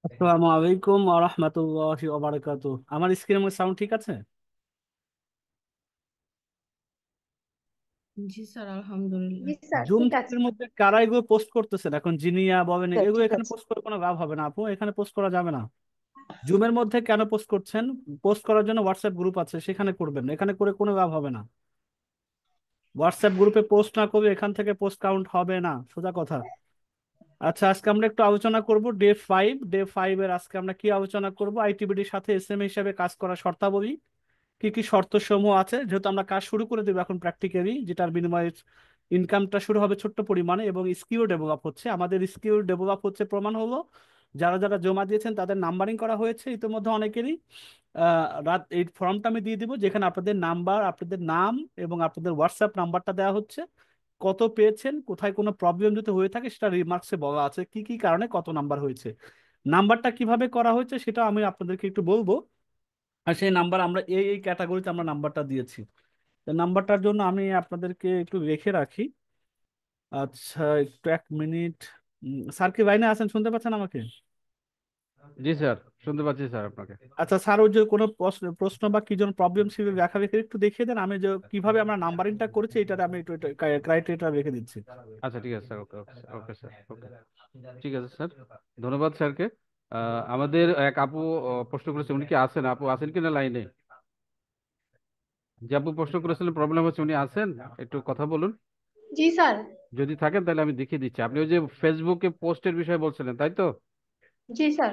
আসসালামু আলাইকুম ওয়া রাহমাতুল্লাহি ওয়া বারাকাতুহু। আমার স্ক্রিনের সাউন্ড ঠিক আছে? জি স্যার, আলহামদুলিল্লাহ। জি স্যার, জুম ঠিক আছে। চ্যাটের মধ্যে কারা এগুলো পোস্ট করতেছেন? এখন জিনিয়া বলেন, স্যার, এগুলো ঠিক এখানে আছে। পোস্ট করে কোনো লাভ হবে না আপু, এখানে পোস্ট করা যাবে না। জুমের মধ্যে কেন পোস্ট করছেন? পোস্ট করার জন্য হোয়াটসঅ্যাপ গ্রুপ আছে, সেখানে করবেন, এখানে করে কোনো লাভ হবে না। হোয়াটসঅ্যাপ গ্রুপে পোস্ট না করলে এখান থেকে পোস্ট কাউন্ট হবে না, সোজা কথা। আচ্ছা, আজকে আমরা একটু আলোচনা করব ডে 5 এর। আজকে আমরা কি আলোচনা করব? আইটিবিডির সাথে এসএমএ হিসেবে কাজ করার শর্তাবলী, কি কি শর্ত সমূহ আছে, যেহেতু আমরা কাজ শুরু করে দেবো এখন প্র্যাকটিক্যালি, যেটার বিনিময়ে ইনকামটা শুরু হবে ছোট্ট পরিমাণে এবং স্কিল ডেভেলপ হচ্ছে। আমাদের স্কিল ডেভেলপ হচ্ছে প্রমাণ হলো যারা যারা জমা দিয়েছেন তাদের নাম্বারিং করা হয়েছে ইতিমধ্যে অনেকেরই। রাত এই ফর্মটা আমি দিয়ে দিব, যেখানে আপনাদের নাম্বার, আপনাদের নাম এবং আপনাদের হোয়াটসঅ্যাপ নাম্বারটা দেওয়া হচ্ছে। কত পেয়েছেন, কোথায় কোনো প্রবলেম যদি হয়ে থাকে সেটা রিমার্কসে বলা আছে কি কি কারণে কত নাম্বার হয়েছে। নাম্বারটা কিভাবে করা হয়েছে সেটা আমি আপনাদেরকে একটু বলবো। আর সেই নাম্বার আমরা এই এই ক্যাটাগরিতে আমরা নাম্বারটা দিয়েছি। তো নাম্বারটার জন্য আমি আপনাদেরকে একটু রেখে রাখি। আচ্ছা, একটু 1 মিনিট। স্যার কি লাইনে আছেন, শুনতে পাচ্ছেন আমাকে? জি স্যার, শুনতে পাচ্ছি স্যার আপনাকে। আচ্ছা স্যার, ওই যে কোনো প্রশ্ন প্রশ্ন বা কি যেন প্রবলেম ছিল দেখা রেখে একটু দেখিয়ে দেন, আমি যে কিভাবে আমরা নাম্বারিংটা করেছি এটাতে আমি একটু ক্রাইটেরিয়াটা রেখে দিচ্ছি। আচ্ছা ঠিক আছে স্যার, ওকে ওকে ওকে স্যার, ওকে। ঠিক আছে স্যার, ধন্যবাদ স্যারকে। আমাদের এক আপু প্রশ্ন করেছে, উনি কি আছেন? আপু আছেন কিনা লাইনে? যে আপু প্রশ্ন করেছিলেন, প্রবলেম হচ্ছে, উনি আছেন? একটু কথা বলুন। জি স্যার। যদি থাকেন তাহলে আমি দেখিয়ে দিচ্ছি। আপনি ওই যে ফেসবুকে পোস্টের বিষয়ে বলছিলেন, তাই তো? জি স্যার।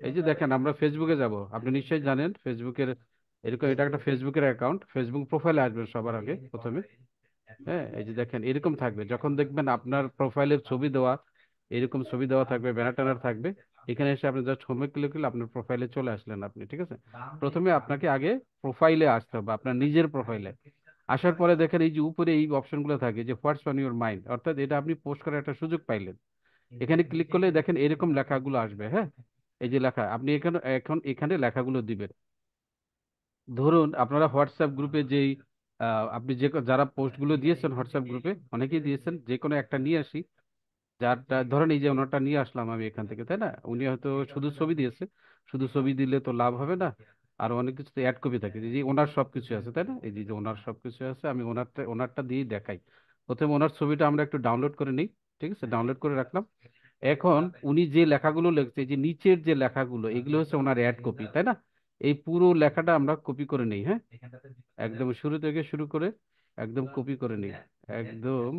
এই যে দেখেন, আমরা ফেসবুকে যাব, আপনি নিশ্চয়ই জানেন ফেসবুকের এরকম, এটা একটা ফেসবুকের অ্যাকাউন্ট। ফেসবুক প্রোফাইলে আসবেন সবার আগে প্রথমে। হ্যাঁ, এই যে দেখেন, এরকম থাকবে। যখন দেখবেন আপনার প্রোফাইলের ছবি দেওয়া, এরকম ছবি দেওয়া থাকবে, ব্যানার ট্যানার থাকবে। এখানে এসে আপনি জাস্ট হোমে ক্লিক করলে আপনার প্রোফাইলে চলে আসলেন আপনি, ঠিক আছে? প্রথমে আপনাকে আগে প্রোফাইলে আসতে হবে, আপনার নিজের প্রোফাইলে। আসার পরে দেখেন এই যে উপরে এই অপশনগুলো থাকে, যে হোয়াটস অন ইউর মাইন্ড, অর্থাৎ এটা আপনি পোস্ট করার একটা সুযোগ পাইলেন। এখানে ক্লিক করলে দেখেন এরকম লেখাগুলো আসবে। হ্যাঁ, এই যে লেখা, আপনি এখানে এখন এখানে লেখাগুলো দিবেন। ধরুন আপনারা হোয়াটসঅ্যাপ গ্রুপে যেই আপনি যে যারা পোস্টগুলো দিয়েছেন হোয়াটসঅ্যাপ গ্রুপে, অনেকেই দিয়েছেন, যে কোনো একটা নিয়ে আসি। যারটা ধরেন এই যে ওনারটা নিয়ে আসলাম আমি এখান থেকে, তাই না? উনি হয়তো শুধু ছবি দিয়েছে। শুধু ছবি দিলে তো লাভ হবে না, আর অনেক কিছু অ্যাড কপি থাকে। এই যে ওনার সবকিছু আছে, তাই না? এই যে যে ওনার সবকিছু আছে, আমি ওনারটা দিয়েই দেখাই। প্রথমে ওনার ছবিটা আমরা একটু ডাউনলোড করে নিই। ঠিক আছে, ডাউনলোড করে রাখলাম। এখন উনি যে লেখাগুলো লিখছে, এই যে নিচের যে লেখাগুলো, এগুলো হচ্ছে ওনার অ্যাড কপি, তাই না? এই পুরো লেখাটা আমরা কপি করে নিই। হ্যাঁ, একদম শুরু থেকে শুরু করে একদম কপি করে নিই। একদম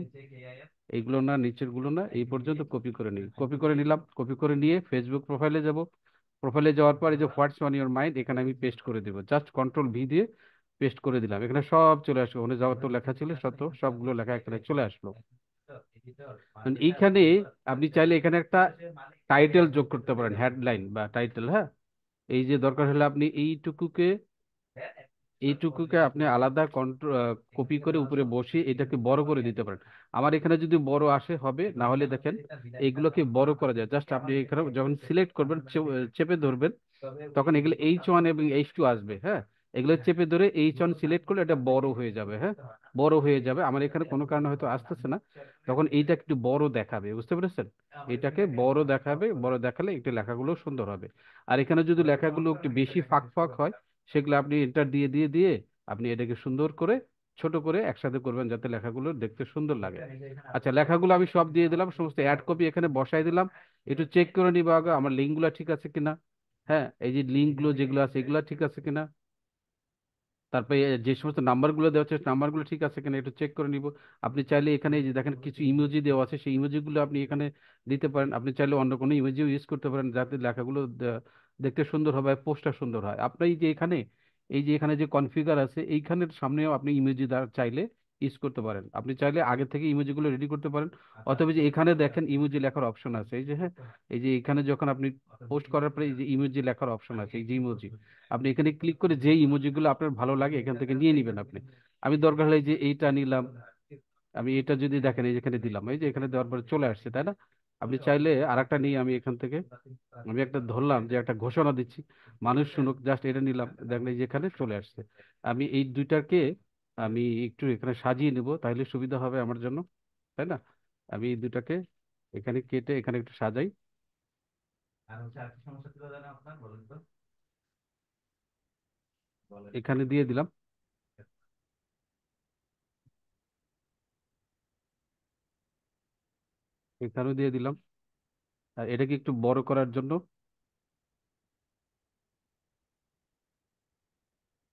এইগুলো না, নিচের গুলো না, এই পর্যন্ত কপি করে নিই। কপি করে নিলাম। কপি করে নিয়ে ফেসবুক প্রোফাইলে যাব। প্রোফাইলে যাওয়ার পর এই যে হোয়াটস অন ইউর মাইন্ড, এখানে আমি পেস্ট করে দিব। জাস্ট কন্ট্রোল V দিয়ে পেস্ট করে দিলাম। এখানে সব চলে আসলো, ওখানে যত লেখা ছিল সবগুলো লেখা এখানে চলে আসলো। কারণ এইখানে আপনি চাইলে এখানে একটা টাইটেল যোগ করতে পারেন, হেডলাইন বা টাইটেল। হ্যাঁ, এই যে দরকার হলে আপনি এইটুকুকে আপনি আলাদা কপি করে উপরে বসিয়ে এটাকে বড় করে দিতে পারেন। আমার এখানে যদি বড় আসে হবে, না হলে দেখেন এইগুলোকে বড় করা যায়। জাস্ট আপনি এখানে যখন সিলেক্ট করবেন, চেপে ধরবেন, তখন এগুলো H1 এবং H2 আসবে। হ্যাঁ, এগুলো চেপে ধরে H1 সিলেক্ট করলে এটা বড় হয়ে যাবে। হ্যাঁ, বড় হয়ে যাবে। আমার এখানে কোনো কারণে হয়তো আসতেছে না, তখন এইটা একটু বড় দেখাবে, বুঝতে পেরেছেন? এটাকে বড় দেখাবে, বড় দেখালে একটু লেখাগুলো সুন্দর হবে। আর এখানে যদি লেখাগুলো একটু বেশি ফাঁক ফাঁক হয়, সেগুলো আপনি এন্টার দিয়ে দিয়ে দিয়ে আপনি এটাকে সুন্দর করে ছোট করে একসাথে করবেন, যাতে লেখাগুলো দেখতে সুন্দর লাগে। আচ্ছা, লেখাগুলো আমি সব দিয়ে দিলাম, সমস্ত অ্যাড কপি এখানে বসাই দিলাম। একটু চেক করে নিবা আগে আমার লিঙ্কগুলো ঠিক আছে কিনা। হ্যাঁ, এই যে লিঙ্কগুলো যেগুলো আছে এগুলো ঠিক আছে কিনা। তারপরে যে সমস্ত নাম্বারগুলো দেওয়া আছে নাম্বারগুলো ঠিক আছে কিনা একটু চেক করে নিব। আপনি চাইলে এখানে এই যে দেখেন কিছু ইমোজি দেওয়া আছে, সেই ইমোজিগুলো আপনি এখানে দিতে পারেন। আপনি চাইলে অন্য কোনো ইমোজিও ইউজ করতে পারেন, যাতে লেখাগুলো দেখতে সুন্দর হবে, পোস্টটা সুন্দর হয়। আপনি এই যে এখানে যে কনফিগার আছে, এইখানের সামনেও আপনি ইমোজি দ্বারা চাইলে ইউজ করতে পারেন। আপনি চাইলে আগে থেকে ইমোজিগুলো রেডি করতে পারেন। অথবা যে এখানে দেখেন ইমোজি লেখার অপশন আছে, এই যে হ্যাঁ, এই যে এখানে যখন আপনি পোস্ট করার পরে এই যে ইমোজি লেখার অপশন আছে, এই যে ইমোজি, আপনি এখানে ক্লিক করে যে ইমোজিগুলো আপনার ভালো লাগে এখান থেকে নিয়ে নেবেন আপনি। আমি দরকার হলে এই যে এইটা নিলাম। আমি এটা যদি দেখেন এই যে এখানে দিলাম, এই যে এখানে দেওয়ার পরে চলে আসছে, তাই না? আপনি চাইলে আরেকটা নিয়ে আমি এখান থেকে আমি একটা ধরলাম যে একটা ঘোষণা দিচ্ছি, মানুষ শুনুক, জাস্ট এটা নিলাম, দেখেন এই যে এখানে চলে আসছে। আমি এই দুইটাকে আমি একটু এখানে সাজিয়ে নেব, তাহলে সুবিধা হবে আমার জন্য, তাই না? আমি এই দুটাকে এখানে কেটে এখানে একটু সাজাই। এখানে দিয়ে দিলাম, এখানেও দিয়ে দিলাম। আর এটাকে একটু বড় করার জন্য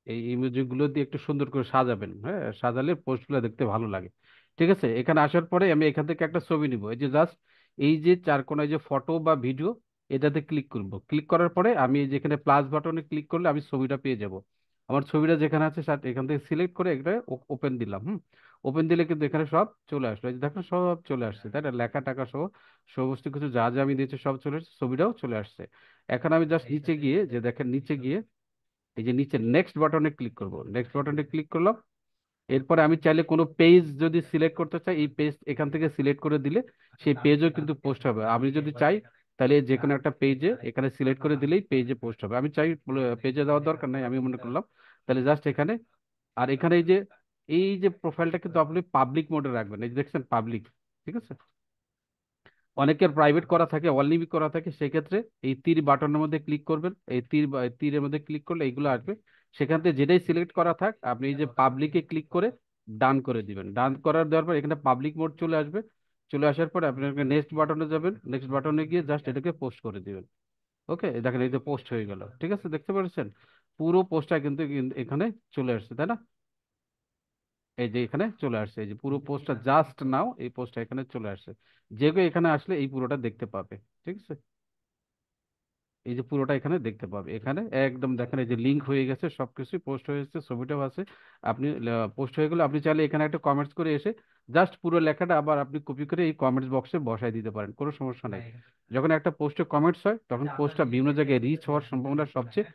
এই ইমোজি গুলো দিয়ে একটু সুন্দর করে সাজাবেন, হ্যাঁ, সাজালে পোস্টগুলো দেখতে ভালো লাগে। ঠিক আছে, এখানে আসার পরে আমি এখান থেকে একটা ছবি নিব, এই যে জাস্ট এই যে চার কোনায় যে ফটো বা ভিডিও, এটাতে ক্লিক করব। ক্লিক করার পরে আমি এই যেখানে প্লাস বাটনে ক্লিক করলে আমি ছবিটা পেয়ে যাব। আমার ছবিটা যেখানে আছে এখান থেকে সিলেক্ট করে এটা ওপেন দিলাম। ওপেন দিলে কিন্তু এখানে সব চলে আসলো, এই যে দেখো সব চলে আসছে, তাই না? লেখা টাকা সহ সমস্ত কিছু যা যা আমি দিয়েছি সব চলে আসছে, ছবিটাও চলে আসছে। এখন আমি জাস্ট নিচে গিয়ে, যে দেখেন নিচে গিয়ে এই যে নিচে নেক্সট বাটনে ক্লিক করব, নেক্সট বাটনে ক্লিক করলাম। এরপরে আমি চাইলে কোনো পেজ যদি সিলেক্ট করতে চাই, এই পেজ এখান থেকে সিলেক্ট করে দিলে সেই পেজও কিন্তু পোস্ট হবে। আমি যদি চাই তাহলে যে কোনো একটা পেজে এখানে সিলেক্ট করে দিলেই পেজে পোস্ট হবে। আমি চাই পেজে দেওয়ার দরকার নাই, আমি মনে করলাম তাহলে জাস্ট এখানে। আর এখানে এই যে প্রোফাইলটা কিন্তু আপনি পাবলিক মোডে রাখবেন, এই যে দেখছেন পাবলিক। ঠিক আছে, অনেকের প্রাইভেট করা থাকে, অল লিমিট করা থাকে, সেক্ষেত্রে এই তীর বাটনের মধ্যে ক্লিক করবেন, এই তীরের মধ্যে ক্লিক করলে এইগুলো আসবে। সেখান থেকে যেটাই সিলেক্ট করা থাক আপনি এই যে পাবলিকে ক্লিক করে ডান করে দিবেন। ডান করার দেওয়ার পর এখানে পাবলিক মোড চলে আসবে। চলে আসার পরে আপনি নেক্সট বাটনে যাবেন, নেক্সট বাটনে গিয়ে জাস্ট এটাকে পোস্ট করে দিবেন। ওকে, দেখেন এই যে পোস্ট হয়ে গেল। ঠিক আছে, দেখতে পাচ্ছেন পুরো পোস্টটা কিন্তু এখানে চলে আসছে, তাই না? এই যে এখানে চলে আসছে, এই যে পুরো পোস্টটা জাস্ট নাও এই পোস্টটা এখানে চলে আসছে। যে কেউ এখানে আসলে এই পুরোটা দেখতে পাবে। ঠিক আছে, এই যে পুরোটা এখানে দেখতে পাবে, এখানে একদম দেখেন এই যে লিংক হয়ে গেছে, সবকিছু পোস্ট হয়ে গেছে, ছবিটাও আছে। আপনি পোস্ট হয়ে গেলে আপনি চাইলে এখানে একটা কমেন্টস করে এসে জাস্ট পুরো লেখাটা আবার আপনি কপি করে এই কমেন্টস বক্সে বসায় দিতে পারেন, কোনো সমস্যা নেই। যখন একটা পোস্টে কমেন্টস হয় তখন পোস্টটা বিভিন্ন জায়গায় রিচ হওয়ার সম্ভাবনা সবচেয়ে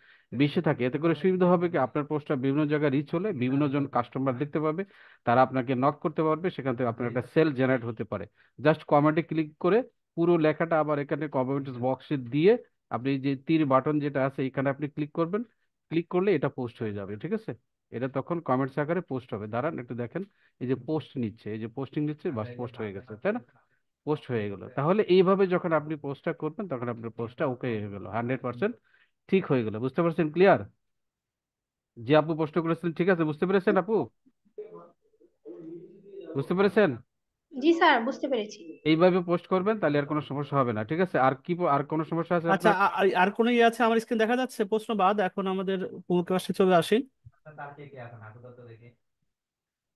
বেশি থাকে। এতে করে সুবিধা হবে কি, আপনার পোস্টটা বিভিন্ন জায়গায় রিচ হলে বিভিন্ন জন কাস্টমার দেখতে পাবে, তারা আপনাকে নক করতে পারবে, সেখান থেকে আপনার একটা সেল জেনারেট হতে পারে। জাস্ট কমেন্টে ক্লিক করে পুরো লেখাটা আবার এখানে কমেন্টস বক্সে দিয়ে আপনি যে তীর বাটন যেটা আছে এখানে আপনি ক্লিক করবেন। ক্লিক করলে এটা পোস্ট হয়ে যাবে। ঠিক আছে, এটা তখন কমেন্টস আকারে পোস্ট হবে। দাঁড়ান একটু দেখেন, এই যে পোস্ট নিচ্ছে, এই যে পোস্টিং নিচ্ছে, বাস পোস্ট হয়ে গেছে, তাই না? পোস্ট হয়ে গেল। তাহলে এইভাবে যখন আপনি পোস্টটা করবেন তখন আপনার পোস্টটা ওকে হয়ে গেল, 100% ঠিক হয়ে গেল। বুঝতে পারছেন? ক্লিয়ার? যে আপু প্রশ্ন করেছিলেন, ঠিক আছে, বুঝতে পেরেছেন আপু? বুঝতে পেরেছেন? জি স্যার, বুঝতে পেরেছি। এইভাবে পোস্ট করবেন তাহলে আর কোনো সমস্যা হবে না। ঠিক আছে, আর কি আর কোনো সমস্যা আছে আচ্ছা, আপনার? আর কোনো ইয়ে আছে? আমার স্ক্রিন দেখা যাচ্ছে প্রশ্ন বাদ, এখন আমাদের প্রকাশ্যে চলে আসি।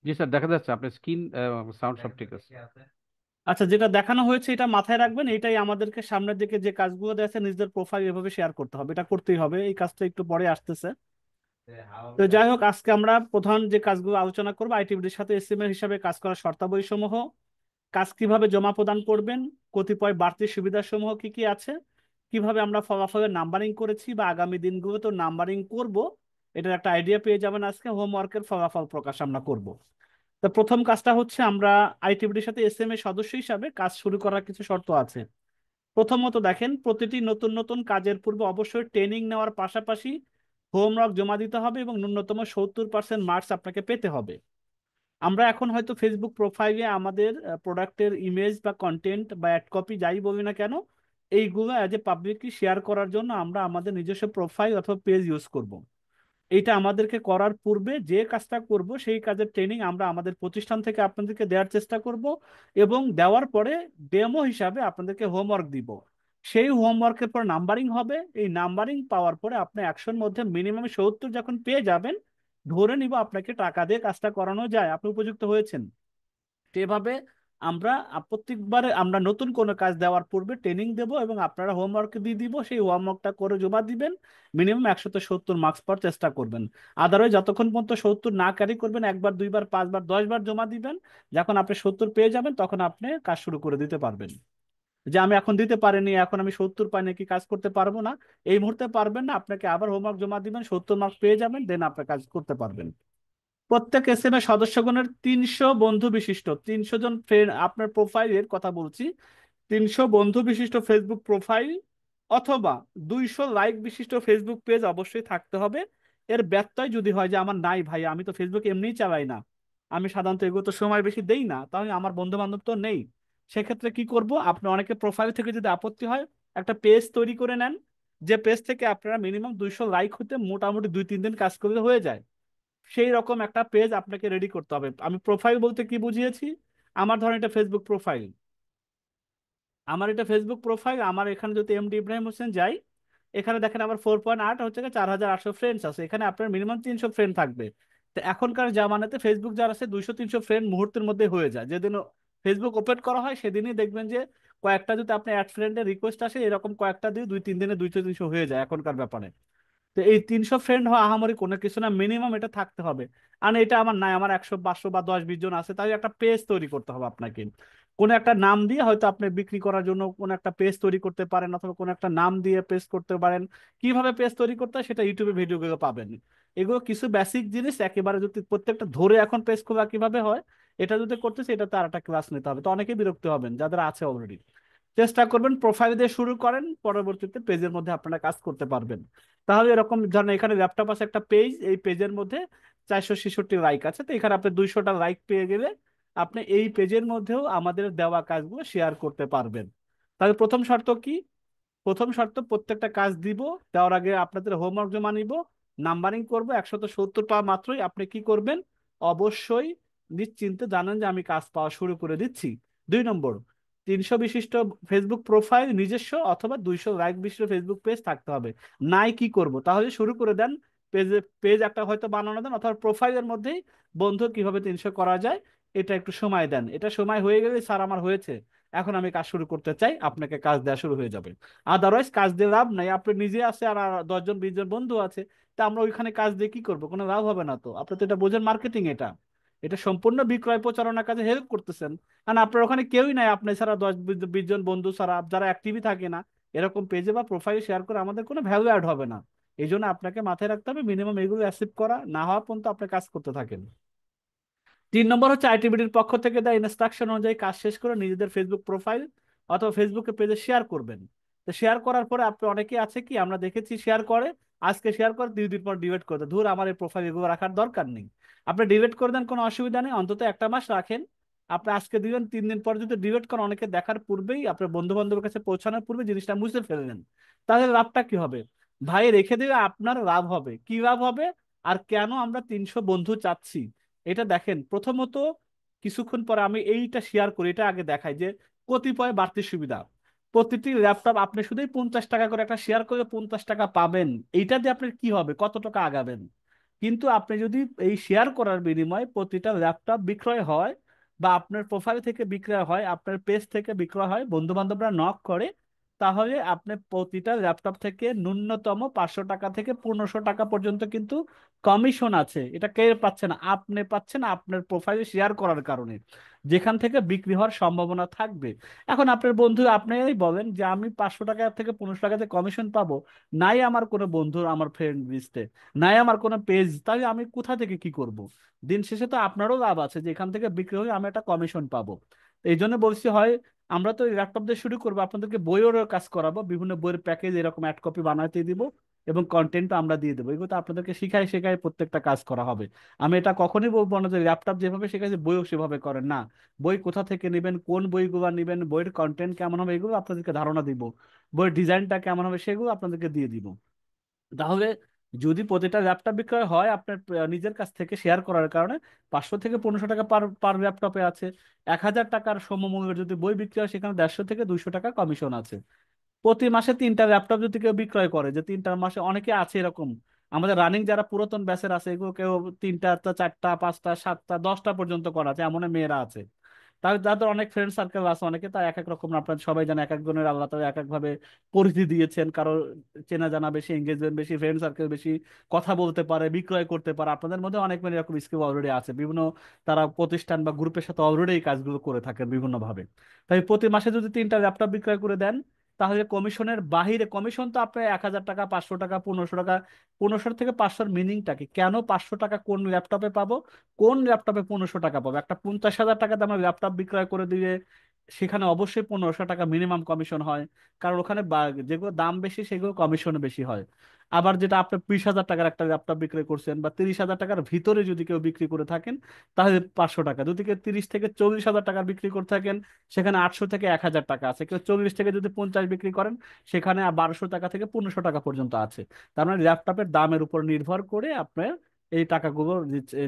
জি স্যার, দেখা যাচ্ছে আপনার স্ক্রিন, সাউন্ড সব ঠিক আছে। আচ্ছা, যেটা দেখানো হয়েছে এটা মাথায় রাখবেন, এটাই আমাদেরকে সামনের দিকে যে কাজগুলো দেওয়া আছে নিজেদের প্রোফাইল এভাবে শেয়ার করতে হবে, এটা করতেই হবে, এই কাজটা একটু পরে আসতেছে। তো যাই হোক, আজকে আমরা প্রধান যে কাজগুলো আলোচনা করবো, আইটিভিটির সাথে এসএমএ হিসাবে কাজ করার শর্তাবলী সমূহ, কাজ কিভাবে জমা প্রদান করবেন, কতিপয় বাড়তি সুবিধা সমূহ কি কি আছে, কিভাবে আমরা ফলাফলের নাম্বারিং করেছি বা আগামী দিনগুলোতে নাম্বারিং করব, এটার একটা আইডিয়া পেয়ে যাবেন। আজকে হোমওয়ার্কের ফলাফল প্রকাশ আমরা করব। তো প্রথম কাজটা হচ্ছে, আমরা আইটিভিটির সাথে এসএমএ সদস্য হিসাবে কাজ শুরু করার কিছু শর্ত আছে। প্রথমত দেখেন, প্রতিটি নতুন নতুন কাজের পূর্বে অবশ্যই ট্রেনিং নেওয়ার পাশাপাশি হোমওয়ার্ক জমা দিতে হবে এবং ন্যূনতম 70% মার্কস আপনাকে পেতে হবে। আমরা এখন হয়তো ফেসবুক প্রোফাইলে আমাদের প্রোডাক্টের ইমেজ বা কন্টেন্ট বা অ্যাড কপি যাই বলি না কেন, এইগুলো অ্যাজ এ পাবলিকলি শেয়ার করার জন্য আমরা আমাদের নিজস্ব প্রোফাইল অথবা পেজ ইউজ করব। এইটা আমাদেরকে করার পূর্বে যে কাজটা করব সেই কাজের ট্রেনিং আমরা আমাদের প্রতিষ্ঠান থেকে আপনাদেরকে দেওয়ার চেষ্টা করব, এবং দেওয়ার পরে ডেমো হিসাবে আপনাদেরকে হোমওয়ার্ক দিব। সেই হোমওয়ার্কের পর নাম্বারিং হবে। এই নাম্বারিং পাওয়ার পরে আপনি 100-র মধ্যে মিনিমাম 70 যখন পেয়ে যাবেন, ধরে নিব আপনাকে টাকা দিয়ে কাজটা করানো যায়, আপনি উপযুক্ত হয়েছেন। তো এভাবে আমরা প্রত্যেকবার আমরা নতুন কোনো কাজ দেওয়ার পূর্বে ট্রেনিং দেব এবং আপনারা হোমওয়ার্ক দিয়ে দিব, সেই হোমওয়ার্কটা করে জমা দিবেন। মিনিমাম 170 মার্কস পাওয়ার চেষ্টা করবেন। আদারওয়াইজ যতক্ষণ পর্যন্ত 70 না ক্যারি করবেন, একবার, দুইবার, পাঁচবার, 10বার জমা দিবেন, যখন আপনি 70 পেয়ে যাবেন তখন আপনি কাজ শুরু করে দিতে পারবেন। যে আমি এখন দিতে পারিনি, এখন আমি 70 পাইনি, কি কাজ করতে পারবো না, এই মুহূর্তে পারবেন না। আপনাকে আবার হোমওয়ার্ক জমা দিবেন, 70 মার্কস পেয়ে যাবেন, দেন আপনি কাজ করতে পারবেন। প্রত্যেক এসএমএ সদস্যগণের 300 বন্ধু বিশিষ্ট, 300 জন ফ্রেন্ড, আপনার প্রোফাইলের কথা বলছি, 300 বন্ধু বিশিষ্ট ফেসবুক প্রোফাইল অথবা 200 লাইক বিশিষ্ট ফেসবুক পেজ অবশ্যই থাকতে হবে। এর ব্যত্যয় যদি হয় যে আমার নাই ভাই, আমি তো ফেসবুক এমনিই চালাই না, আমি সাধারণত এগুলো তো সময় বেশি দেই না, তাহলে আমার বন্ধু বান্ধব তো নেই, সেক্ষেত্রে কি করব, আপনি অনেকে প্রোফাইল থেকে যদি আপত্তি হয় একটা পেজ তৈরি করে নেন, যে পেজ থেকে আপনারা মিনিমাম 200 লাইক হতে মোটামুটি 2-3 দিন কাজ করলে হয়ে যায়। সেই রকম একটা পেজ আপনাকে রেডি করতে হবে। আমি প্রোফাইল বলতে কি বুঝিয়েছি, আমার ধরেন এটা ফেসবুক প্রোফাইল, আমার এখানে যদি এমডি ইব্রাহিম হোসেন যাই, এখানে দেখেন আমার 4.8 হচ্ছে 4800 ফ্রেন্ডস আছে, এখানে আপনার মিনিমাম 300 ফ্রেন্ড থাকবে। তো এখনকার জামানাতে ফেসবুক যার আছে 200-300 ফ্রেন্ড মুহূর্তের মধ্যে হয়ে যায়। যেদিন ফেসবুক ওপেন করা হয় সেদিনই দেখবেন যে কয়েকটা যদি আপনি অ্যাড ফ্রেন্ডের রিকোয়েস্ট আসে, এরকম কয়েকটা দিয়ে 2-3 দিনে 200-300 হয়ে যায় এখনকার ব্যাপারে। তো এই 300 ফ্রেন্ড হওয়া আহামরি কোনো কিছু না, মিনিমাম এটা থাকতে হবে। আর এটা আমার নাই, আমার 100 500 বা 10 20 জন আছে, তাই একটা পেজ তৈরি করতে হবে আপনাকে। কোন একটা নাম দিয়ে হয়তো আপনি বিক্রি করার জন্য কোন একটা পেজ তৈরি করতে পারেন, অথবা কোন একটা নাম দিয়ে পেজ করতে পারেন। কিভাবে পেজ তৈরি করতে হয় সেটা ইউটিউবে ভিডিওগুলো পাবেন। এগুলো কিছু বেসিক জিনিস, একেবারে যদি প্রত্যেকটা ধরে এখন পেজ খোলা কিভাবে হয় এটা যদি করতেছে, এটা তো আর একটা ক্লাস নিতে হবে, তো অনেকেই বিরক্ত হবেন যাদের আছে অলরেডি। চেষ্টা করবেন প্রোফাইল দিয়ে শুরু করেন, পরবর্তীতে পেজের মধ্যে আপনারা কাজ করতে পারবেন। তাহলে এরকম ধরেন এখানে ল্যাপটপ আছে একটা পেজ, এই পেজের মধ্যে 466 লাইক আছে, তো এখানে আপনি 200টা লাইক পেয়ে গেলে আপনি এই পেজের মধ্যেও আমাদের দেওয়া কাজগুলো শেয়ার করতে পারবেন। তাহলে প্রথম শর্ত কি? প্রথম শর্ত, প্রত্যেকটা কাজ দিব, দেওয়ার আগে আপনাদের হোমওয়ার্ক জমা নিব, নাম্বারিং করব, 170 পাওয়া মাত্রই আপনি কি করবেন, অবশ্যই নিশ্চিন্তে জানেন যে আমি কাজ পাওয়া শুরু করে দিচ্ছি। 2 নম্বর, 300 বিশিষ্ট ফেসবুক প্রোফাইল নিজস্ব অথবা 200 লাইক বিশিষ্ট ফেসবুক পেজ থাকতে হবে। নাই কি করব, তাহলে শুরু করে দেন। পেজ একটা হয়তো বানানো দেন, অথবা প্রোফাইলের মধ্যেই বন্ধু কিভাবে 300 করা যায় এটা একটু সময় দেন। এটা সময় হয়ে গেলে স্যার আমার হয়েছে, এখন আমি কাজ শুরু করতে চাই, আপনাকে কাজ দেওয়া শুরু হয়ে যাবে। আদারওয়াইজ কাজ দিয়ে লাভ নাই, আপনি নিজে আছে আর আর 10 জন 20 জন বন্ধু আছে, তা আমরা ওইখানে কাজ দিয়ে কি করবো, কোনো লাভ হবে না। তো আপনি তো এটা বোঝেন, মার্কেটিং এটা, এটা সম্পূর্ণ বিক্রয় প্রচারণা কাজে হেল্প করতেছেন। কারণ আপনার ওখানে কেউই নাই, আপনি ছাড়া 10-20 জন বন্ধু ছাড়া যারা অ্যাক্টিভই থাকে না, এরকম পেজে বা প্রোফাইল শেয়ার করে আমাদের কোনো ভ্যালু অ্যাড হবে না। এই জন্য আপনাকে মাথায় রাখতে হবে মিনিমাম এগুলো অ্যাচিভ করা না হওয়া পর্যন্ত আপনি কাজ করতে থাকেন। 3 নম্বর হচ্ছে আইটিবিডির পক্ষ থেকে দেয় ইনস্ট্রাকশন অনুযায়ী কাজ শেষ করে নিজেদের ফেসবুক প্রোফাইল অথবা ফেসবুকে পেজে শেয়ার করবেন। তো শেয়ার করার পরে আপনি অনেকে আছে কি আমরা দেখেছি শেয়ার করে, আজকে শেয়ার করে 2 দিন পর ডিলিট করে দেয়, ধুর আমার এই প্রোফাইল এগুলো রাখার দরকার নেই। আপনি ডিলিট করে দেন, কোনো অসুবিধা নেই, অন্তত একটা মাস রাখেন। আপনি আজকে দিবেন, 3 দিন পর যদি ডিলিট করেন, অনেকে দেখার পূর্বেই আপনার বন্ধু বান্ধবের কাছে পৌঁছানোর পূর্বে জিনিসটা মুছে ফেললেন, তাহলে লাভটা কি হবে? ভাই রেখে দিলে আপনার লাভ হবে, কি লাভ হবে? আর কেন আমরা 300 বন্ধু চাচ্ছি এটা দেখেন। প্রথমত, কিছুক্ষণ পরে আমি এইটা শেয়ার করি, এটা আগে দেখাই যে কতিপয় বাড়তি সুবিধা। প্রতিটি ল্যাপটপ আপনি শুধুই 50 টাকা করে একটা শেয়ার করে 50 টাকা পাবেন, এইটা দিয়ে আপনার কি হবে, কত টাকা আগাবেন? কিন্তু আপনি যদি এই শেয়ার করার বিনিময়ে প্রতিটা ল্যাপটপ বিক্রয় হয়, বা আপনার প্রোফাইল থেকে বিক্রয় হয়, আপনার পেজ থেকে বিক্রয় হয়, বন্ধু বান্ধবরা নক করে, তাহলে আপনি প্রতিটা ল্যাপটপ থেকে ন্যূনতম 500 টাকা থেকে 1500 টাকা পর্যন্ত কিন্তু কমিশন আছে। এটা কে পাচ্ছেন? আপনি পাচ্ছেন আপনার প্রোফাইলে শেয়ার করার কারণে, যেখান থেকে বিক্রি হওয়ার সম্ভাবনা থাকবে। এখন আপনার বন্ধু আপনিই বলেন যে আমি 500 টাকা থেকে 1500 টাকাতে কমিশন পাবো, নাই আমার কোনো বন্ধু আমার ফ্রেন্ড লিস্টে, নাই আমার কোনো পেজ, তাহলে আমি কোথা থেকে কি করব? দিন শেষে তো আপনারও লাভ আছে যে এখান থেকে বিক্রি হয়ে আমি একটা কমিশন পাবো। এই জন্য বলছি, হয় আমরা তো ল্যাপটপ দিয়ে শুরু করবো, আপনাদেরকে বইয়ের কাজ করাবো, বিভিন্ন বইয়ের প্যাকেজ এরকম অ্যাড কপি বানাতে দিব, এবং কন্টেন্ট আমরা দিয়ে দেবো। এগুলো তো আপনাদেরকে শিখাই শেখাই প্রত্যেকটা কাজ করা হবে। আমি এটা কখনোই বলবো না যে ল্যাপটপ যেভাবে শেখাচ্ছে বইও সেভাবে করেন না। বই কোথা থেকে নেবেন, কোন বইগুলো নেবেন, বইয়ের কন্টেন্ট কেমন হবে, এগুলো আপনাদেরকে ধারণা দিব, বইয়ের ডিজাইনটা কেমন হবে সেগুলো আপনাদেরকে দিয়ে দিব। তাহলে যদি প্রতিটা ল্যাপটপ বিক্রয় হয় আপনার নিজের কাছ থেকে শেয়ার করার কারণে, 500 থেকে 1500 টাকা পার পার ল্যাপটপে আছে। 1000 টাকার সমমূল্যের যদি বই বিক্রি হয়, সেখানে 150 থেকে 200 টাকা কমিশন আছে। প্রতি মাসে 3টা ল্যাপটপ যদি কেউ বিক্রয় করে, যে 3টার মাসে অনেকে আছে এরকম, আমাদের রানিং যারা পুরাতন ব্যাচের আছে, এগুলো কেউ 3টা 4টা 5টা 7টা 10টা পর্যন্ত করা আছে, এমন মেয়েরা আছে। তার যাদের অনেক ফ্রেন্ড সার্কেল আছে অনেকে, তা এক এক রকম, আপনারা সবাই জানেন এক একজনের আল্লাহ তাআলা এক এক ভাবে পরিধি দিয়েছেন, কারো চেনা জানা বেশি, এঙ্গেজমেন্ট বেশি, ফ্রেন্ড সার্কেল বেশি, কথা বলতে পারে, বিক্রয় করতে পারে। আপনাদের মধ্যে অনেক মানে এরকম স্কিল অলরেডি আছে বিভিন্ন, তারা প্রতিষ্ঠান বা গ্রুপের সাথে অলরেডি এই কাজগুলো করে থাকেন বিভিন্ন ভাবে। তাই প্রতি মাসে যদি 3টা ল্যাপটপ বিক্রয় করে দেন, তাহলে কমিশনের বাহিরে, কমিশন তো আপনার 1000 টাকা 500 টাকা 1500 টাকা, 1500 থেকে 500 মিনিংটা কি, কেন 500 টাকা কোন ল্যাপটপে পাবো, কোন ল্যাপটপে 1500 টাকা পাবো? একটা 50,000 টাকা দামের ল্যাপটপ বিক্রয় করে দিয়ে সেখানে অবশ্যই 1500 টাকা মিনিমাম কমিশন হয়, কারণ ওখানে যেগুলো দাম বেশি সেগুলো কমিশন বেশি হয়। আবার যেটা আপনি 20,000 টাকার একটা ল্যাপটপ বিক্রি করছেন বা 30,000 টাকার ভিতরে যদি কেউ বিক্রি করে থাকেন তাহলে 500 টাকা, যদি কেউ 30 থেকে 40,000 টাকার বিক্রি করে থাকেন সেখানে 800 থেকে 1,000 টাকা আছে, কেউ 40 থেকে যদি 50 বিক্রি করেন সেখানে 1200 টাকা থেকে 1500 টাকা পর্যন্ত আছে। তার মানে ল্যাপটপের দামের উপর নির্ভর করে আপনার এই টাকাগুলো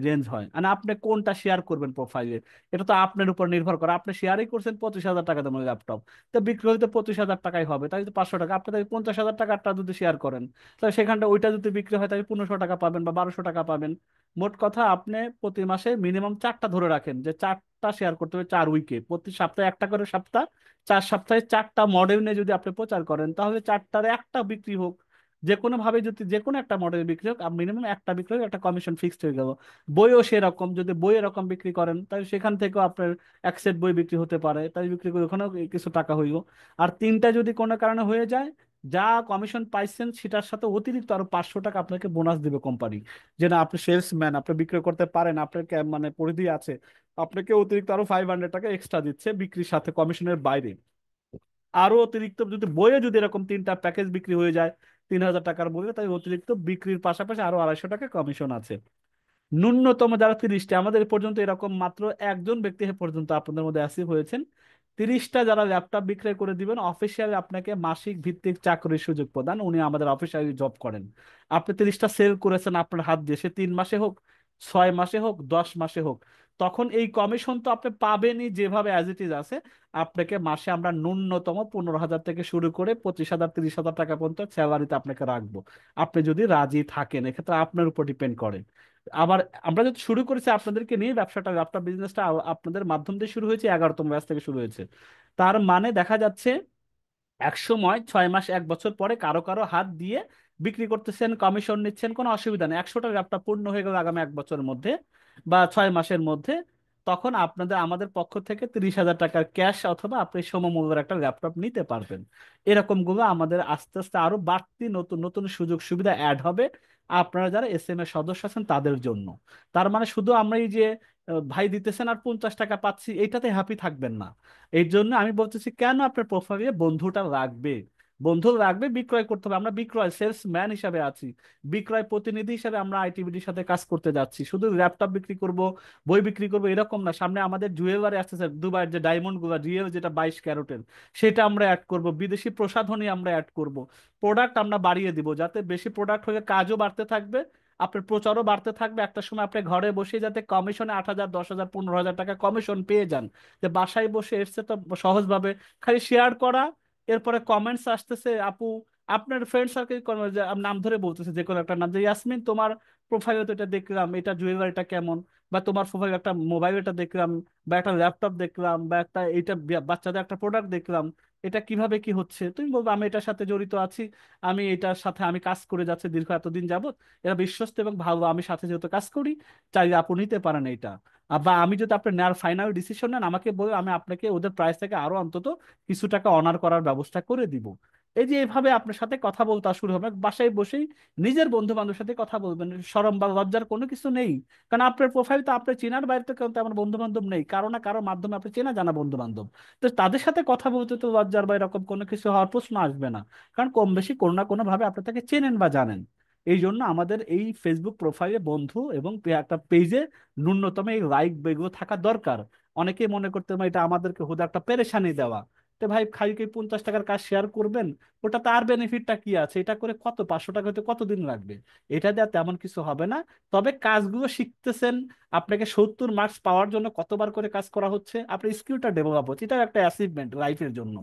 রেঞ্জ হয়। মানে আপনি কোনটা শেয়ার করবেন প্রোফাইলে এটা তো আপনার উপর নির্ভর করে। আপনি শেয়ারই করছেন 25,000 টাকা দামের ল্যাপটপ, তো বিক্রি হইতে 25,000 টাকাই হবে, তাই তো 500 টাকা। আপনি তাই 50,000 টাকাটা যদি শেয়ার করেন তাহলে সেখানটা ওইটা যদি বিক্রি হয় তাহলে 1500 টাকা পাবেন বা 1200 টাকা পাবেন। মোট কথা আপনি প্রতি মাসে মিনিমাম 4টা ধরে রাখেন, যে 4টা শেয়ার করতে হবে 4 উইকে, প্রতি সপ্তাহে একটা করে সপ্তাহ, 4 সপ্তাহে 4টা মডেল নিয়ে যদি আপনি প্রচার করেন তাহলে 4টার একটা বিক্রি হোক, যে কোনো ভাবে যদি যে কোনো একটা মডেল বিক্রি হোক, মিনিমাম একটা বিক্রি হোক, একটা কমিশন ফিক্সড হয়ে গেল। বইও সেরকম, যদি বই এরকম বিক্রি করেন তাহলে সেখান থেকেও আপনার এক সেট বই বিক্রি হতে পারে, তাই বিক্রি করে ওখানেও কিছু টাকা হইল। আর 3টা যদি কোনো কারণে হয়ে যায়, যা কমিশন পাইছেন সেটার সাথে অতিরিক্ত আরো 500 টাকা আপনাকে বোনাস দিবে কোম্পানি, যে না আপনি সেলসম্যান, আপনি বিক্রি করতে পারেন, আপনার মানে পরিধি আছে, আপনাকে অতিরিক্ত আরো 500 টাকা এক্সট্রা দিচ্ছে বিক্রির সাথে কমিশনের বাইরে। আরো অতিরিক্ত যদি বইয়ে যদি এরকম 3টা প্যাকেজ বিক্রি হয়ে যায় 3,000 টাকার বইয়ে, তাই অতিরিক্ত বিক্রির পাশাপাশি আরো 250 টাকা কমিশন আছে। ন্যূনতম যারা 30টা, আমাদের এ পর্যন্ত এরকম মাত্র একজন ব্যক্তি এ পর্যন্ত আপনাদের মধ্যে অ্যাসিভ হয়েছেন, 30টা যারা ল্যাপটপ বিক্রয় করে দিবেন অফিসিয়ালি আপনাকে মাসিক ভিত্তিক চাকরির সুযোগ প্রদান, উনি আমাদের অফিসিয়ালি জব করেন। আপনি 30টা সেল করেছেন আপনার হাত দিয়ে, সে 3 মাসে হোক, 6 মাসে হোক, 10 মাসে হোক, তখন এই কমিশন তো আপনি পাবেনই যেভাবে অ্যাজ ইট ইজ আছে। আপনাকে মাসে আমরা ন্যূনতম 15,000 থেকে শুরু করে 25,000 30,000 টাকা পর্যন্ত স্যালারিতে আপনাকে রাখবো, আপনি যদি রাজি থাকেন, এক্ষেত্রে আপনার উপর ডিপেন্ড করে। আবার আমরা যদি শুরু করেছি আপনাদেরকে নিয়ে ব্যবসাটা, ল্যাপটপ বিজনেসটা আপনাদের মাধ্যম দিয়ে শুরু হয়েছে, 11তম ব্যাচ থেকে শুরু হয়েছে। তার মানে দেখা যাচ্ছে এক সময় 6 মাস 1 বছর পরে কারো কারো হাত দিয়ে বিক্রি করতেছেন, কমিশন নিচ্ছেন, কোনো অসুবিধা নেই। 100টা ল্যাপটপ পূর্ণ হয়ে গেল আগামী 1 বছরের মধ্যে বা 6 মাসের মধ্যে, তখন আপনাদের আমাদের পক্ষ থেকে 30,000 টাকার ক্যাশ অথবা আপনি সমমূল্যের একটা ল্যাপটপ নিতে পারবেন। এরকম গুলো আমাদের আস্তে আস্তে আরো বাড়তি নতুন নতুন সুযোগ সুবিধা অ্যাড হবে আপনারা যারা এস এম এর সদস্য আছেন তাদের জন্য। তার মানে শুধু আমরা এই যে ভাই দিতেছেন আর 50 টাকা পাচ্ছি এইটাতে হ্যাপি থাকবেন না। এই জন্য আমি বলতেছি কেন আপনার প্রোফাইলে বন্ধুটা লাগবে, বন্ধু লাগবে, বিক্রয় করতে হবে। আমরা বিক্রয় সেলসম্যান হিসাবে আছি, বিক্রয় প্রতিনিধি হিসাবে আমরা আইটিবিডির সাথে কাজ করতে যাচ্ছি। শুধু ল্যাপটপ বিক্রি করব, বই বিক্রি করব এরকম না, সামনে আমাদের জুয়েলারি আসতেছে, দুবাইয়ের যে ডায়মন্ড গুলো রিয়েল যেটা 22 ক্যারেটের, সেটা আমরা অ্যাড করব, বিদেশি প্রসাধনী আমরা অ্যাড করব, প্রোডাক্ট আমরা বাড়িয়ে দিব যাতে বেশি প্রোডাক্ট হয়ে কাজও বাড়তে থাকবে, আপনার প্রচারও বাড়তে থাকবে। একটা সময় আপনি ঘরে বসে যাতে কমিশনে 8,000 10,000 15,000 টাকা কমিশন পেয়ে যান, যে বাসায় বসে এসছে তো সহজভাবে খালি শেয়ার করা, এরপরে কমেন্টস আসতেছে, আপু আপনার ফ্রেন্ড সার্কেল নাম ধরে বলতেছে যে কোনো একটা নাম, যে ইয়াসমিন তোমার প্রোফাইলে তো এটা দেখলাম, এটা জুয়েলারিটা কেমন, বা তোমার প্রোফাইলে একটা মোবাইল এটা দেখলাম, বা একটা ল্যাপটপ দেখলাম, বা একটা এটা বাচ্চাদের একটা প্রোডাক্ট দেখলাম, এটা কিভাবে কি হচ্ছে, তুমি বলবো আমি এটার সাথে জড়িত আছি, আমি এটার সাথে আমি কাজ করে যাচ্ছি দীর্ঘ এতদিন যাবত, এরা বিশ্বস্ত এবং ভালো, আমি সাথে যেহেতু কাজ করি, চাইলে আপু নিতে পারেন এটা। বা আমি যদি আপনার নেওয়ার ফাইনাল ডিসিশন নেন আমাকে বলে আমি আপনাকে ওদের প্রাইস থেকে আরো অন্তত কিছু টাকা অনার করার ব্যবস্থা করে দিব। এই যে এভাবে আপনার সাথে কথা বলতে শুরু হবে, বাসায় বসেই নিজের বন্ধু বান্ধবের সাথে কথা বলবেন, শরম বা লজ্জার কোনো কিছু নেই। কারণ আপনার প্রোফাইল তো আপনার চেনার বাইরে তো কেউ তেমন বন্ধু বান্ধব নেই, কারো না কারো মাধ্যমে আপনি চেনা জানা বন্ধু বান্ধব, তো তাদের সাথে কথা বলতে তো লজ্জার বা এরকম কোনো কিছু হওয়ার প্রশ্ন আসবে না, কারণ কম বেশি কোনো না কোনো ভাবে আপনি তাকে চেনেন বা জানেন। এই জন্য আমাদের এই ফেসবুক প্রোফাইলে বন্ধু এবং একটা পেজে ন্যূনতম এই লাইক এগুলো থাকা দরকার। অনেকেই মনে করতে পারে এটা আমাদেরকে হুদা একটা পেরেশানি দেওয়া, তো ভাই খালি কি 50 টাকার কাজ শেয়ার করবেন, ওটা তার বেনিফিটটা কি আছে, এটা করে কত 500 টাকা হতে কতদিন লাগবে, এটা দেওয়া তেমন কিছু হবে না। তবে কাজগুলো শিখতেছেন, আপনাকে 70 মার্কস পাওয়ার জন্য কতবার করে কাজ করা হচ্ছে, আপনার স্কিলটা ডেভেলপ হচ্ছে, এটা একটা অ্যাচিভমেন্ট লাইফের জন্য।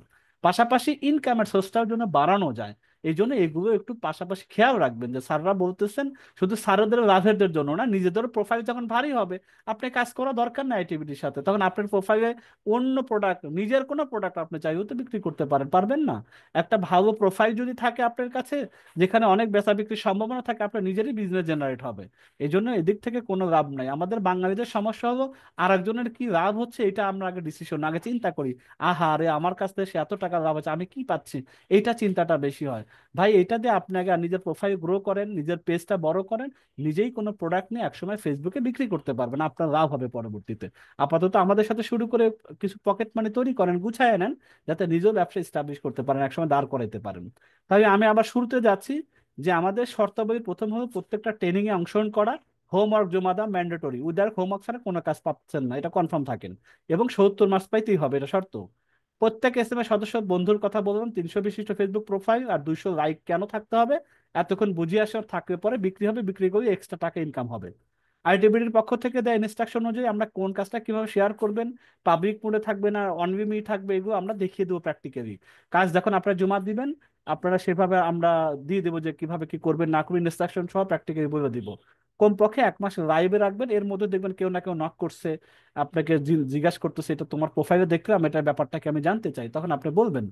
পাশাপাশি ইনকামের সোর্সটার জন্য বাড়ানো যায়। এই জন্য এগুলো একটু পাশাপাশি খেয়াল রাখবেন, যে স্যাররা বলতেছেন শুধু স্যারদের লাভের জন্য না, নিজেদের প্রোফাইল যখন ভারী হবে আপনি কাজ করা দরকার নাই অ্যাক্টিভিটির সাথে, তখন আপনার প্রোফাইলে অন্য প্রোডাক্ট, নিজের কোনো প্রোডাক্ট আপনি চাইলেও তো বিক্রি করতে পারেন, পারবেন না? একটা ভালো প্রোফাইল যদি থাকে আপনার কাছে, যেখানে অনেক বেচা বিক্রির সম্ভাবনা থাকে, আপনার নিজেরই বিজনেস জেনারেট হবে। এই জন্য এদিক থেকে কোনো লাভ নাই। আমাদের বাঙালিদের সমস্যা হলো আরেকজনের কি লাভ হচ্ছে এটা আমরা আগে ডিসিশন আগে চিন্তা করি, আহা আরে আমার কাছ থেকে সে এত টাকা লাভ আছে আমি কি পাচ্ছি, এইটা চিন্তাটা বেশি হয়। ভাই এটা দিয়ে আপনাকে আর নিজের প্রোফাইল গ্রো করেন, নিজের পেজটা বড় করেন, নিজেই কোনো প্রোডাক্ট নিয়ে একসময় ফেসবুকে বিক্রি করতে পারবেন, আপনার লাভ হবে পরবর্তীতে। আপাতত আমাদের সাথে শুরু করে কিছু পকেট মানি তৈরি করেন, গুছায় নেন, যাতে নিজেও ব্যবসা স্টাবলিশ করতে পারেন, একসময় দাঁড় করাইতে পারেন। তাই আমি আবার শুরুতে যাচ্ছি যে আমাদের শর্তাবলী প্রথম হলো প্রত্যেকটা ট্রেনিং এ অংশগ্রহণ করা, হোমওয়ার্ক জমা দেওয়া ম্যান্ডেটরি, উইদাউট হোমওয়ার্ক ছাড়া কোনো কাজ পাচ্ছেন না, এটা কনফার্ম থাকেন। এবং 70 মাস পাইতেই হবে, এটা শর্ত। প্রত্যেক এসএমএ সদস্য বন্ধুর কথা বলবেন, 300 বিশিষ্ট ফেসবুক প্রোফাইল আর 200 লাইক কেন থাকতে হবে, এতক্ষণ বুঝিয়ে আসার থাকলে পরে বিক্রি হবে, বিক্রি করে এক্সট্রা টাকা ইনকাম হবে। আইটিবিডির পক্ষ থেকে দেয় ইনস্ট্রাকশন অনুযায়ী আমরা কোন কাজটা কিভাবে শেয়ার করবেন, পাবলিক মোডে থাকবে না অনভিমি থাকবে, এগুলো আমরা দেখিয়ে দেবো প্র্যাকটিক্যালি। কাজ যখন আপনারা জমা দিবেন, আপনারা সেভাবে আমরা দিয়ে দেবো যে কিভাবে কি করবেন না করবেন, ইনস্ট্রাকশন সহ প্র্যাকটিক্যালি বলে দিব। কমপক্ষে 1 মাস লাইভে রাখবেন, এর মধ্যে দেখবেন কেউ না কেউ নক করছে, আপনাকে জিজ্ঞাসা করতেছে এটা তোমার প্রোফাইলে দেখলাম, এটা ব্যাপারটাকে আমি জানতে চাই, তখন আপনি বলবেন।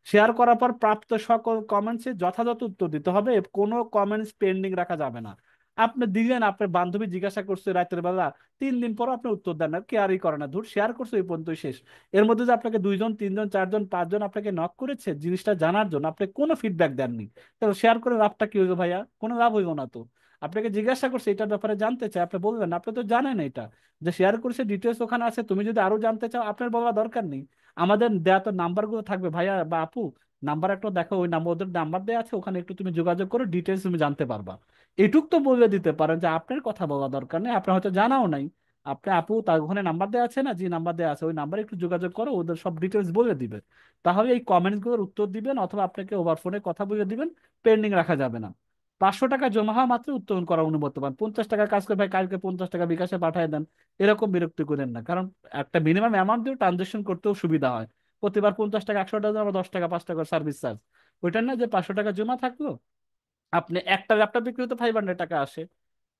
শেয়ার করার পর প্রাপ্ত সকল কমেন্টসে যথাযথ উত্তর দিতে হবে, কোনো কমেন্টস পেন্ডিং রাখা যাবে না। আপনি দিলেন, আপনার বান্ধবী জিজ্ঞাসা করছে রাতের বেলা, 3 দিন পর আপনি উত্তর দেন না, কেয়ারই করে না, ধুর শেয়ার করছে এই পর্যন্তই শেষ। এর মধ্যে যে আপনাকে 2 জন 3 জন 4 জন 5 জন আপনাকে নক করেছে জিনিসটা জানার জন্য, আপনি কোনো ফিডব্যাক দেননি, তাহলে শেয়ার করে লাভটা কি হইলো ভাইয়া? কোনো লাভ হইলো না তো। আপনাকে জিজ্ঞাসা করছে এটার ব্যাপারে জানতে চাই, আপনি বলবেন, আপনি তো জানেন এটা, যে শেয়ার করেছে ডিটেলস ওখানে আছে, তুমি যদি আরো জানতে চাও আপনার বলার দরকার নেই। আমাদের দেয়া তো নাম্বার গুলো থাকবে ভাইয়া বা আপু, নাম্বার একটা দেখো, ওই নাম্বার, ওদের নাম্বার দেওয়া আছে, ওখানে একটু তুমি যোগাযোগ করো, ডিটেলস তুমি জানতে পারবা। এটুক তো বলে দিতে পারেন যে আপনার কথা বলা দরকার নেই, আপনার হয়তো জানাও নাই। আপনি আপু, তার ওখানে নাম্বার দেওয়া আছে না, যে নাম্বার দেওয়া আছে ওই নাম্বারে একটু যোগাযোগ করো, ওদের সব ডিটেলস বলে দিবে। তাহলে এই কমেন্টস গুলোর উত্তর দিবেন, অথবা আপনাকে ওভার ফোনে কথা বলে দিবেন, পেন্ডিং রাখা যাবে না। 500 টাকা জমা হওয়া মাত্র উত্তোলন করা অনুমতি পান। 50 টাকা কাজ করে ভাই কালকে 50 টাকা বিকাশে পাঠিয়ে দেন, এরকম বিরক্তি করেন না, কারণ একটা মিনিমাম অ্যামাউন্ট দিয়ে ট্রানজেকশন করতেও সুবিধা হয়। প্রতিবার 50 টাকা, 100 টাকা, আবার 10 টাকা 5 টাকা সার্ভিস চার্জ, ওইটার না যে 500 টাকা জমা থাকলো, আপনি একটা ল্যাপটপ বিক্রি হতে 500 টাকা আসে,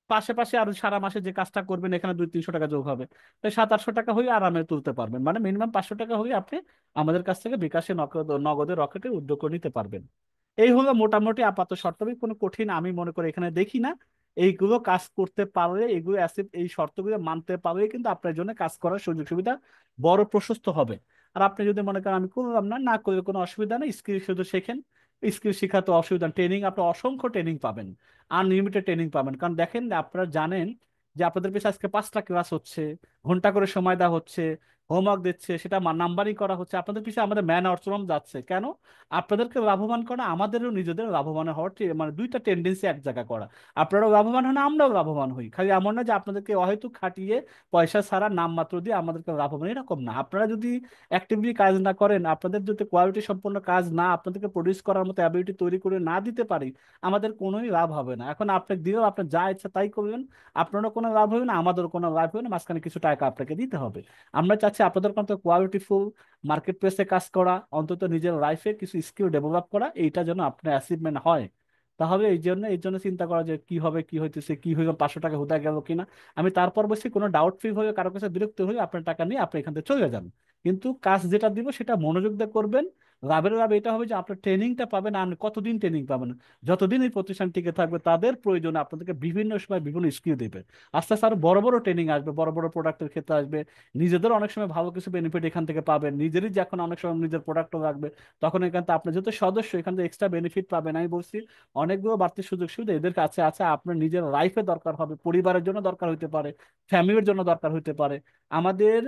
পাশাপাশি আর সারা মাসে যে কাজটা করবেন এখানে 200-300 টাকা যোগ হবে, তাই 700-800 টাকা হয়ে আরামে তুলতে পারবেন, মানে মিনিমাম 500 টাকা হয়ে আপনি আমাদের কাছ থেকে বিকাশে নগদে রকেটে উদ্যোগ করে নিতে পারবেন। এই হলো মোটামুটি আপাতত শর্তাবলী, কোনো কঠিন আমি মনে করি এখানে দেখি না। এইগুলো কাজ করতে পারলে, এগুলো এই শর্তগুলো মানতে পারলে কিন্তু আপনার জন্য কাজ করার সুযোগ সুবিধা বড় প্রশস্ত হবে। আর আপনি যদি মনে করেন আমি করলাম না, না করলে কোনো অসুবিধা নেই, স্কিল শুধু শেখেন। স্কিল শেখাতে অসুবিধা, ট্রেনিং আপনি অসংখ্য ট্রেনিং পাবেন, আনলিমিটেড ট্রেনিং পাবেন। কারণ দেখেন, আপনারা জানেন যে আপনাদের পেছনে আজকে 5টা ক্লাস হচ্ছে, ঘন্টা করে সময় দেওয়া হচ্ছে, হোমওয়ার্ক দিচ্ছে, সেটা নাম্বারিং করা হচ্ছে, আপনাদের পিছনে আমাদের ম্যান আওয়ার শ্রম যাচ্ছে কেন? আপনাদেরকে লাভবান করা, আমাদেরও নিজেদের লাভবান হওয়ার মানে দুইটা টেন্ডেন্সি এক জায়গা করা। আপনারাও লাভবান হন, আমরাও লাভবান হই, খালি এমন না যে আপনাদেরকে অহেতুক খাটিয়ে পয়সা ছাড়া নামমাত্র দিয়ে আমাদেরকে লাভবান, এরকম না। আপনারা যদি অ্যাক্টিভলি কাজ না করেন, আপনাদের যদি কোয়ালিটি সম্পন্ন কাজ না আপনাদেরকে প্রডিউস করার মতো অ্যাবিলিটি তৈরি করে না দিতে পারি, আমাদের কোনোই লাভ হবে না। এখন আপনাকে দিলেও আপনার যা ইচ্ছা তাই করবেন, আপনারও কোনো লাভ হবে না, আমাদেরও কোনো লাভ হবে না, মাঝখানে কিছু টাকা আপনাকে দিতে হবে। আমরা চাচ্ছি আপনাদের মতো কোয়ালিটিফুল মার্কেট প্লেসে কাজ করা, অন্তত নিজের লাইফে কিছু স্কিল ডেভেলপ করা, এইটা যেন আপনার অ্যাচিভমেন্ট হয়। তাহলে এই জন্য চিন্তা করা যে কি হবে, কি হইতেছে, কি হইল, 500 টাকা হুদা গেল কিনা। আমি তারপর বলছি, কোনো ডাউট ফ্রি হয়ে কারো কাছে বিরক্ত হয়ে আপনার টাকা নিয়ে আপনি এখান থেকে চলে যান, কিন্তু কাজ যেটা দিব সেটা মনোযোগ দিয়ে করবেন। লাভের লাভ এটা হবে যে আপনার ট্রেনিংটা পাবেন, আর কতদিন ট্রেনিং পাবেন, যতদিন এই প্রতিষ্ঠান টিকে থাকবে তাদের প্রয়োজনে আপনাদেরকে বিভিন্ন সময় বিভিন্ন স্কিল দেবে। আস্তে আস্তে আরো বড় বড় ট্রেনিং আসবে, বড় বড় প্রোডাক্টের ক্ষেত্রে আসবে, নিজেদের অনেক সময় ভালো কিছু বেনিফিট এখান থেকে পাবেন, নিজেরই যখন অনেক সময় নিজের প্রোডাক্টও লাগবে, তখন এখান থেকে আপনি যেহেতু সদস্য, এখান থেকে এক্সট্রা বেনিফিট পাবেন। আমি বলছি অনেকগুলো বাড়তি সুযোগ সুবিধা এদের কাছে আছে, আপনার নিজের লাইফে দরকার হবে, পরিবারের জন্য দরকার হইতে পারে, ফ্যামিলির জন্য দরকার হইতে পারে। আমাদের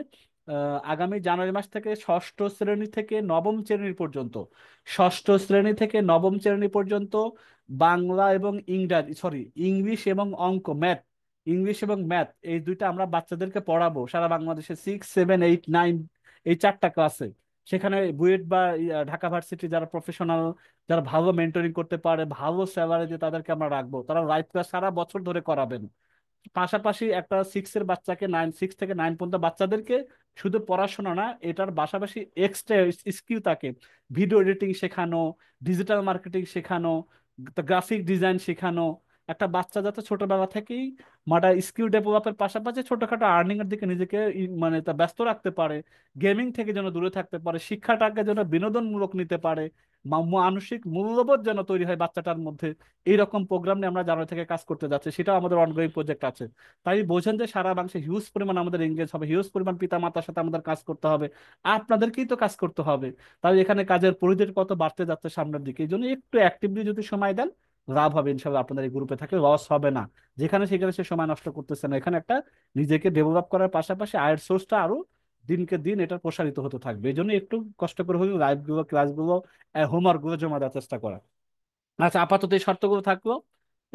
আগামী জানুয়ারি মাস থেকে ষষ্ঠ শ্রেণী থেকে নবম শ্রেণী পর্যন্ত, ষষ্ঠ শ্রেণী থেকে নবম শ্রেণী পর্যন্ত বাংলা এবং ইংরাজি, সরি, ইংলিশ এবং অঙ্ক, ম্যাথ, ইংলিশ এবং ম্যাথ, এই দুইটা আমরা বাচ্চাদেরকে পড়াবো সারা বাংলাদেশে, 6, 7, 8, 9, এই 4টা ক্লাসে। সেখানে বুয়েট বা ঢাকা ভার্সিটি যারা প্রফেশনাল, যারা ভালো মেন্টরিং করতে পারে, ভালো স্যালারি দিয়ে তাদেরকে আমরা রাখবো, তারা লাইফ ক্লাস সারা বছর ধরে করাবেন। পাশাপাশি একটা 6-এর বাচ্চাকে, 6 থেকে 9 পর্যন্ত বাচ্চাদেরকে শুধু পড়াশোনা না, এটার পাশাপাশি এক্সট্রা স্কিল থাকে, ভিডিও এডিটিং শেখানো, ডিজিটাল মার্কেটিং শেখানো, গ্রাফিক ডিজাইন শেখানো, একটা বাচ্চা যাতে ছোটবেলা থেকেই মানে স্কিল ডেভেলপের পাশাপাশি ছোটখাটো আর্নিং এর দিকে নিজেকে মানে তা ব্যস্ত রাখতে পারে, গেমিং থেকে যেন দূরে থাকতে পারে, শিক্ষাটাকে যেন বিনোদনমূলক নিতে পারে, মানসিক মূল্যবোধ যেন তৈরি হয় বাচ্চাটার মধ্যে। এইরকম প্রোগ্রাম নিয়ে আমরা জানুয়ারি থেকে কাজ করতে যাচ্ছি, সেটাও আমাদের অনগোয়িং প্রজেক্ট আছে। তাই বোঝেন যে সারা বাংলাদেশে হিউজ পরিমাণ আমাদের এঙ্গেজ হবে, হিউজ পরিমাণ পিতা মাতার সাথে আমাদের কাজ করতে হবে, আপনাদেরকেই তো কাজ করতে হবে। তাই এখানে কাজের পরিধির কত বাড়তে যাচ্ছে সামনের দিকে, এই জন্য একটু অ্যাক্টিভলি যদি সময় দেন লাভ হবে ইনশাল্লাহ। আপনাদের এই গ্রুপে থাকে লস হবে না, যেখানে সেখানে সে সময় নষ্ট করতেছে না। এখানে একটা নিজেকে ডেভেলপ করার পাশাপাশি আয়ের সোর্সটা আরো দিনকে দিন এটা প্রসারিত হতে থাকবে। এই জন্য একটু কষ্ট করে হলেও লাইভ গুলো, ক্লাসগুলো, হোমওয়ার্ক গুলো জমা দেওয়ার চেষ্টা করা। আচ্ছা, আপাতত এই শর্তগুলো থাকলো।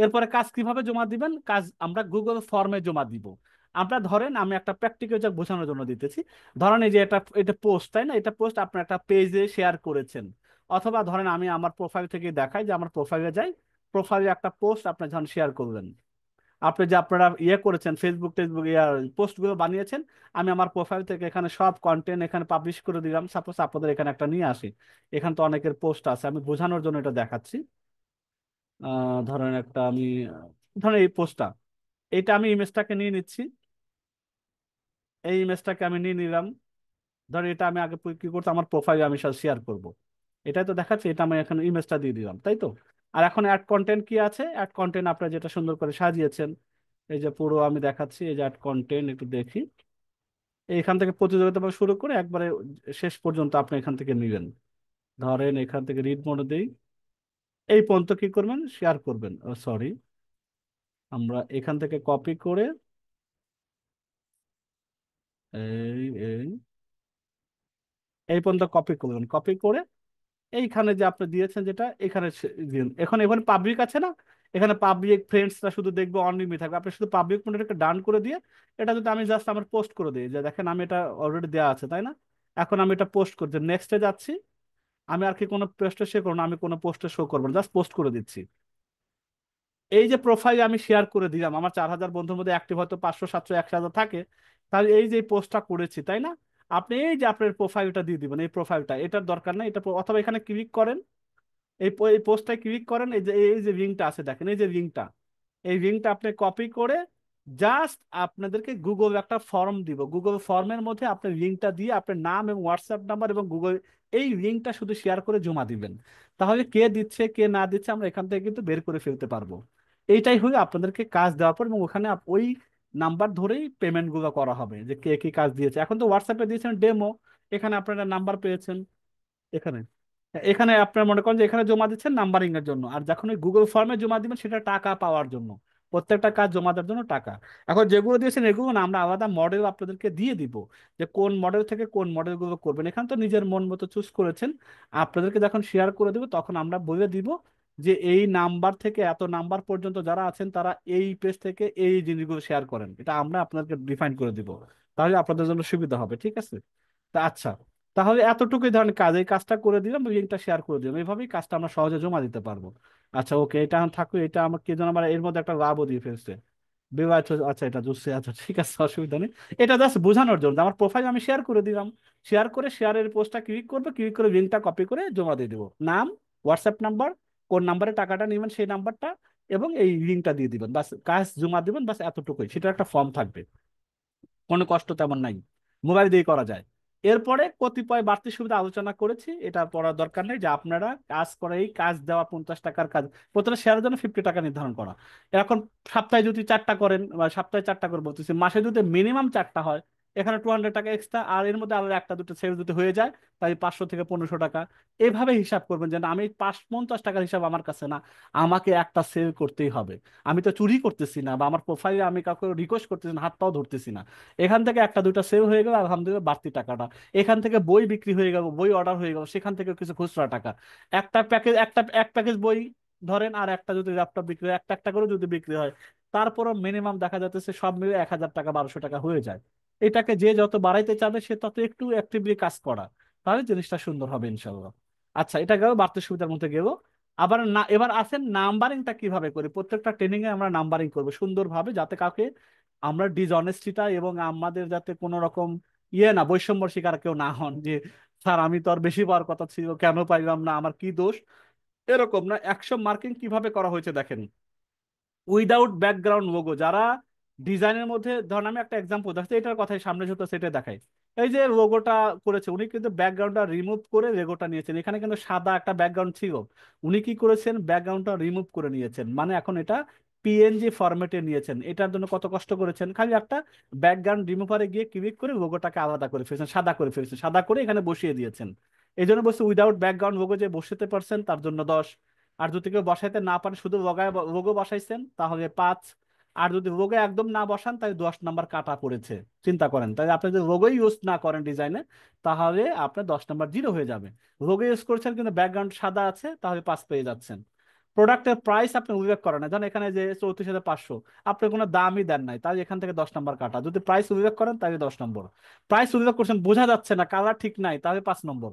এরপরে কাজ কিভাবে জমা দিবেন? কাজ আমরা গুগল ফর্মে জমা দিব। আমরা ধরেন আমি একটা প্র্যাকটিক্যাল যা বোঝানোর জন্য দিতেছি। ধরেন এই যে এটা পোস্ট, তাই না? এটা পোস্ট আপনার একটা পেজে শেয়ার করেছেন, অথবা ধরেন আমি আমার প্রোফাইল থেকে দেখাই যে আমার প্রোফাইলে যাই, প্রোফাইলে একটা পোস্ট আপনি যখন শেয়ার করলেন, আপনি যে আপনারা ইয়ে করেছেন ফেসবুক টেসবুক ইয়ার পোস্ট গুলো বানিয়েছেন, আমি আমার প্রোফাইল থেকে এখানে সব কন্টেন্ট এখানে পাবলিশ করে দিলাম। সাপোজ আপনাদের এখানে একটা নিয়ে আসি, এখানে তো অনেকের পোস্ট আছে, আমি বোঝানোর জন্য এটা দেখাচ্ছি। ধরেন একটা আমি ধরেন এই পোস্টটা, এটা আমি ইমেজটাকে নিয়ে নিচ্ছি, এই ইমেজটাকে আমি নিয়ে নিলাম। ধরেন এটা আমি আগে কি করতে আমার প্রোফাইলে আমি শেয়ার করব, এটাই তো দেখাচ্ছি, এটা আমি এখানে ইমেজটা দিয়ে দিলাম, তাই তো? আর এখন অ্যাড কন্টেন্ট কি আছে? অ্যাড কন্টেন্ট আপনারা যেটা সুন্দর করে সাজিয়েছেন, এই যে পুরো আমি দেখাচ্ছি, এই যে অ্যাড কন্টেন্ট একটু দেখি, এইখান থেকে প্রতিযোগিতা শুরু করে একবারে শেষ পর্যন্ত আপনি এখান থেকে নিবেন। ধরেন এখান থেকে রিড মোডে দেই, এই পর্যন্ত কি করবেন? শেয়ার করবেন। সরি, আমরা এখান থেকে কপি করে এই এই এই পর্যন্ত কপি করবেন, কপি করে এইখানে যে আপনি দিয়েছেন যেটা এখানে দিন। এখন এখানে পাবলিক আছে না, এখানে পাবলিক ফ্রেন্ডসরা শুধু দেখবে, অনলিমিট থাকবে, আপনি শুধু পাবলিক মোডটাকে ডান করে দিয়ে এটা যদি আমি জাস্ট আমার পোস্ট করে দিই, যে দেখেন আমি এটা অলরেডি দেওয়া আছে, তাই না? এখন আমি এটা পোস্ট করছি, নেক্সটে যাচ্ছি, আমি আর কি কোনো পোস্টে শো করবো না, আমি কোনো পোস্টে শো করবো না, জাস্ট পোস্ট করে দিচ্ছি। এই যে প্রোফাইল আমি শেয়ার করে দিলাম, আমার 4,000 বন্ধুর মধ্যে অ্যাক্টিভ হয়তো 500 700 1000 থাকে, তাহলে এই যে পোস্টটা করেছি, তাই না? আপনি এই যে আপনার প্রোফাইলটা দিয়ে দিবেন, এই প্রোফাইলটা, এটার দরকার নাই এটা, অথবা এখানে ক্লিক করেন, এই পোস্টটায় ক্লিক করেন, এই যে লিঙ্কটা আছে দেখেন, এই যে লিঙ্কটা, এই লিঙ্কটা আপনি কপি করে জাস্ট আপনাদেরকে গুগল একটা ফর্ম দিব, গুগল ফর্মের মধ্যে আপনি লিঙ্কটা দিয়ে আপনার নাম এবং হোয়াটসঅ্যাপ নাম্বার এবং গুগল এই লিঙ্কটা শুধু শেয়ার করে জমা দিবেন। তাহলে কে দিচ্ছে কে না দিচ্ছে আমরা এখান থেকে কিন্তু বের করে ফেলতে পারবো। এইটাই হলো আপনাদেরকে কাজ দেওয়ার পর, এবং ওখানে ওই নাম্বার ধরেই পেমেন্ট গুলো করা হবে যে কে কি কাজ দিয়েছে। এখন তো হোয়াটসঅ্যাপে দিয়েছেন ডেমো, এখানে আপনারা নাম্বার পেয়েছেন, এখানে এখানে আপনার মনে করেন যে এখানে জমা দিচ্ছেন নাম্বারিং এর জন্য, আর যখন ওই গুগল ফর্মে জমা দিবেন সেটা টাকা পাওয়ার জন্য, প্রত্যেকটা কাজ জমা দেওয়ার জন্য টাকা। এখন যেগুলো দিয়েছেন এগুলো না, আমরা আলাদা মডেল আপনাদেরকে দিয়ে দিব, যে কোন মডেল থেকে কোন মডেল গুলো করবেন। এখানে তো নিজের মন মতো চুজ করেছেন, আপনাদেরকে যখন শেয়ার করে দিব তখন আমরা বলে দিব যে এই নাম্বার থেকে এত নাম্বার পর্যন্ত যারা আছেন তারা এই পেজ থেকে এই জিনিসগুলো শেয়ার করেন, এটা আমরা আপনাদেরকে ডিফাইন করে দিব। তাহলে আপনাদের জন্য সুবিধা হবে, ঠিক আছে? তা আচ্ছা, তাহলে এতটুকুই ধরনের কাজ, এই কাজটা করে দিলাম, লিঙ্কটা শেয়ার করে দিলাম, এইভাবেই কাজটা আমরা সহজে জমা দিতে পারবো। আচ্ছা ওকে, এটা এখন থাকুক, এটা আমার কি যেন আমার এর মধ্যে একটা লাভও দিয়ে ফেলছে, বিবাহিত, আচ্ছা এটা জুসে, আচ্ছা ঠিক আছে, অসুবিধা নেই। এটা জাস্ট বোঝানোর জন্য যে আমার প্রোফাইল আমি শেয়ার করে দিলাম, শেয়ার করে শেয়ারের পোস্টটা ক্লিক করবে, ক্লিক করে লিঙ্কটা কপি করে জমা দিয়ে দেবো, নাম, হোয়াটসঅ্যাপ নাম্বার, কোন নাম্বারে টাকাটা নেবেন সেই নাম্বারটা, এবং এই লিঙ্কটা দিয়ে দিবেন, বাস কাজ জমা দিবেন, বাস এতটুকুই। সেটা একটা ফর্ম থাকবে, কোনো কষ্ট তেমন নাই, মোবাইল দিয়ে করা যায়। এরপরে কতিপয় বাড়তি সুবিধা আলোচনা করেছি, এটা পড়ার দরকার নেই, যে আপনারা কাজ করে এই কাজ দেওয়া 50 টাকার কাজ, প্রত্যেকটা শেয়ারের জন্য 50 টাকা নির্ধারণ করা। এখন সপ্তাহে যদি 4টা করেন, বা সপ্তাহে 4টা করে বলতেছি, মাসে যদি মিনিমাম 4টা হয়, এখানে 200 টাকা এক্সট্রা, আর এর মধ্যে আরো একটা দুটো সেল যদি হয়ে যায়, তাই 500 থেকে 1500 টাকা। এভাবে হিসাব করবেন যে না, আমি 50 টাকার হিসাব আমার কাছে না, আমাকে একটা সেল করতেই হবে। আমি তো চুরি করতেছি না, বা আমার প্রোফাইলে আমি কাউকে রিকোয়েস্ট করতেছি না, হাত পাও ধরতেছি না। এখান থেকে একটা দুইটা সেল হয়ে গেল, আলহামদুলিল্লাহ, বাড়তি টাকাটা। এখান থেকে বই বিক্রি হয়ে গেল, বই অর্ডার হয়ে গেল, সেখান থেকে কিছু খুচরা টাকা। একটা প্যাকেজ, এক প্যাকেজ বই ধরেন, আর একটা যদি ল্যাপটপ বিক্রি হয়, একটা একটা করে যদি বিক্রি হয়, তারপরও মিনিমাম দেখা যাচ্ছে সব মিলে 1,000 টাকা 1,200 টাকা হয়ে যায়। এটাকে যে যত বাড়াইতে চাবে সে তত একটু অ্যাক্টিভলি কাজ করা, তাহলে জিনিসটা সুন্দর হবে ইনশাল্লাহ। আচ্ছা, এটা গেল বাড়তি সুবিধার মধ্যে গেল। আবার না, এবার আসেন নাম্বারিংটা কিভাবে করি। প্রত্যেকটা ট্রেনিং এ আমরা নাম্বারিং করবো সুন্দরভাবে, যাতে কাউকে আমরা ডিসঅনেস্টিটা, এবং আমাদের যাতে কোনো রকম না, বৈষম্য শিকার কেউ না হন, যে স্যার আমি তো আর বেশি পাওয়ার কথা ছিল, কেন পাইলাম না, আমার কি দোষ, এরকম না। 100 মার্কিং কিভাবে করা হয়েছে দেখেন, উইদাউট ব্যাকগ্রাউন্ড লোগো, যারা ডিজাইনের মধ্যে, ধরেন আমি একটা এক্সাম্পল দেখাচ্ছি, এটার কথাই সামনে যেহেতু সেটা দেখাই। এই যে লোগোটা করেছে উনি কিন্তু ব্যাকগ্রাউন্ডটা রিমুভ করে লোগোটা নিয়েছেন, এখানে কিন্তু সাদা একটা ব্যাকগ্রাউন্ড ছিল, উনি কি করেছেন ব্যাকগ্রাউন্ডটা রিমুভ করে নিয়েছেন, মানে এখন এটা পিএনজি ফরম্যাটে নিয়েছেন। এটার জন্য কত কষ্ট করেছেন, খালি একটা ব্যাকগ্রাউন্ড রিমুভারে গিয়ে ক্লিক করে লোগোটাকে আলাদা করে ফেলেছেন, সাদা করে ফেলেছেন, সাদা করে এখানে বসিয়ে দিয়েছেন। এই জন্য বলছি উইদাউট ব্যাকগ্রাউন্ড লোগো যে বসাতে পারছেন তার জন্য 10। আর যদি কেউ বসাইতে না পারে শুধু লোগায় লোগো বসাইছেন তাহলে 5। আর যদি লোগো একদম না বসান তাহলে 10 নাম্বার কাটা পড়েছে। চিন্তা করেন, তাহলে আপনি যদি লোগোই ইউজ না করেন ডিজাইনে, তাহলে আপনার 10 নাম্বার জিরো হয়ে যাবে। লোগো ইউজ করছেন কিন্তু ব্যাকগ্রাউন্ড সাদা আছে, তাহলে 5 পেয়ে যাচ্ছেন। প্রোডাক্টের প্রাইস আপনি উল্লেখ করেন না, ধরেন এখানে যে 34,500, আপনি কোনো দামই দেন নাই, তাহলে এখান থেকে 10 নাম্বার কাটা। যদি প্রাইস উল্লেখ করেন তাহলে 10 নম্বর। প্রাইস উল্লেখ করছেন বোঝা যাচ্ছে না, কালার ঠিক নাই, তাহলে 5 নম্বর।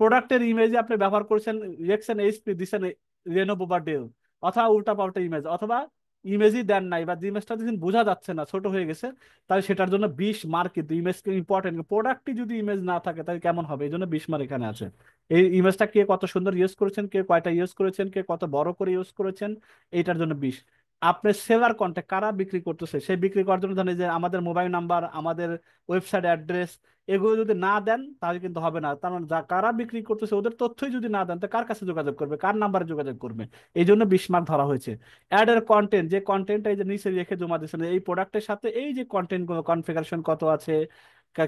প্রোডাক্টের ইমেজে আপনি ব্যবহার করেছেন রিয়েকশন এইচপি দিচ্ছেন লেনোভো বা ডেল, অথবা উল্টা পাল্টা ইমেজ, অথবা ইমেজই দেন নাই, বা যে ইমেজটা দিচ্ছেন বোঝা যাচ্ছে না, ছোট হয়ে গেছে, তাহলে সেটার জন্য 20 মার্ক। কিন্তু ইমেজ ইম্পর্টেন্ট, প্রোডাক্টই যদি ইমেজ না থাকে তাহলে কেমন হবে, এই জন্য 20 মার্ক এখানে আছে। এই ইমেজটা কে কত সুন্দর ইউজ করেছেন, কে কয়টা ইউজ করেছেন, কে কত বড় করে ইউজ করেছেন, এইটার জন্য 20। আপনার সেলার কন্ট্যাক্ট কারা বিক্রি করতেছে, সেই বিক্রি করার জন্য ধরেন যে আমাদের মোবাইল নাম্বার, আমাদের ওয়েবসাইট অ্যাড্রেস, এগুলো যদি না দেন তাহলে কিন্তু হবে না। কারণ যা কারা বিক্রি করতেছে ওদের তথ্যই যদি না দেন তো কার কাছে যোগাযোগ করবে, কার নাম্বারে যোগাযোগ করবে, এই জন্য 20 মার্ক ধরা হয়েছে। অ্যাড এর কন্টেন্ট, যে কন্টেন্টটা এই যে নিচে রেখে জমা দিচ্ছেন এই প্রোডাক্টের সাথে, এই যে কন্টেন্ট গুলো কনফিগারেশন কত আছে,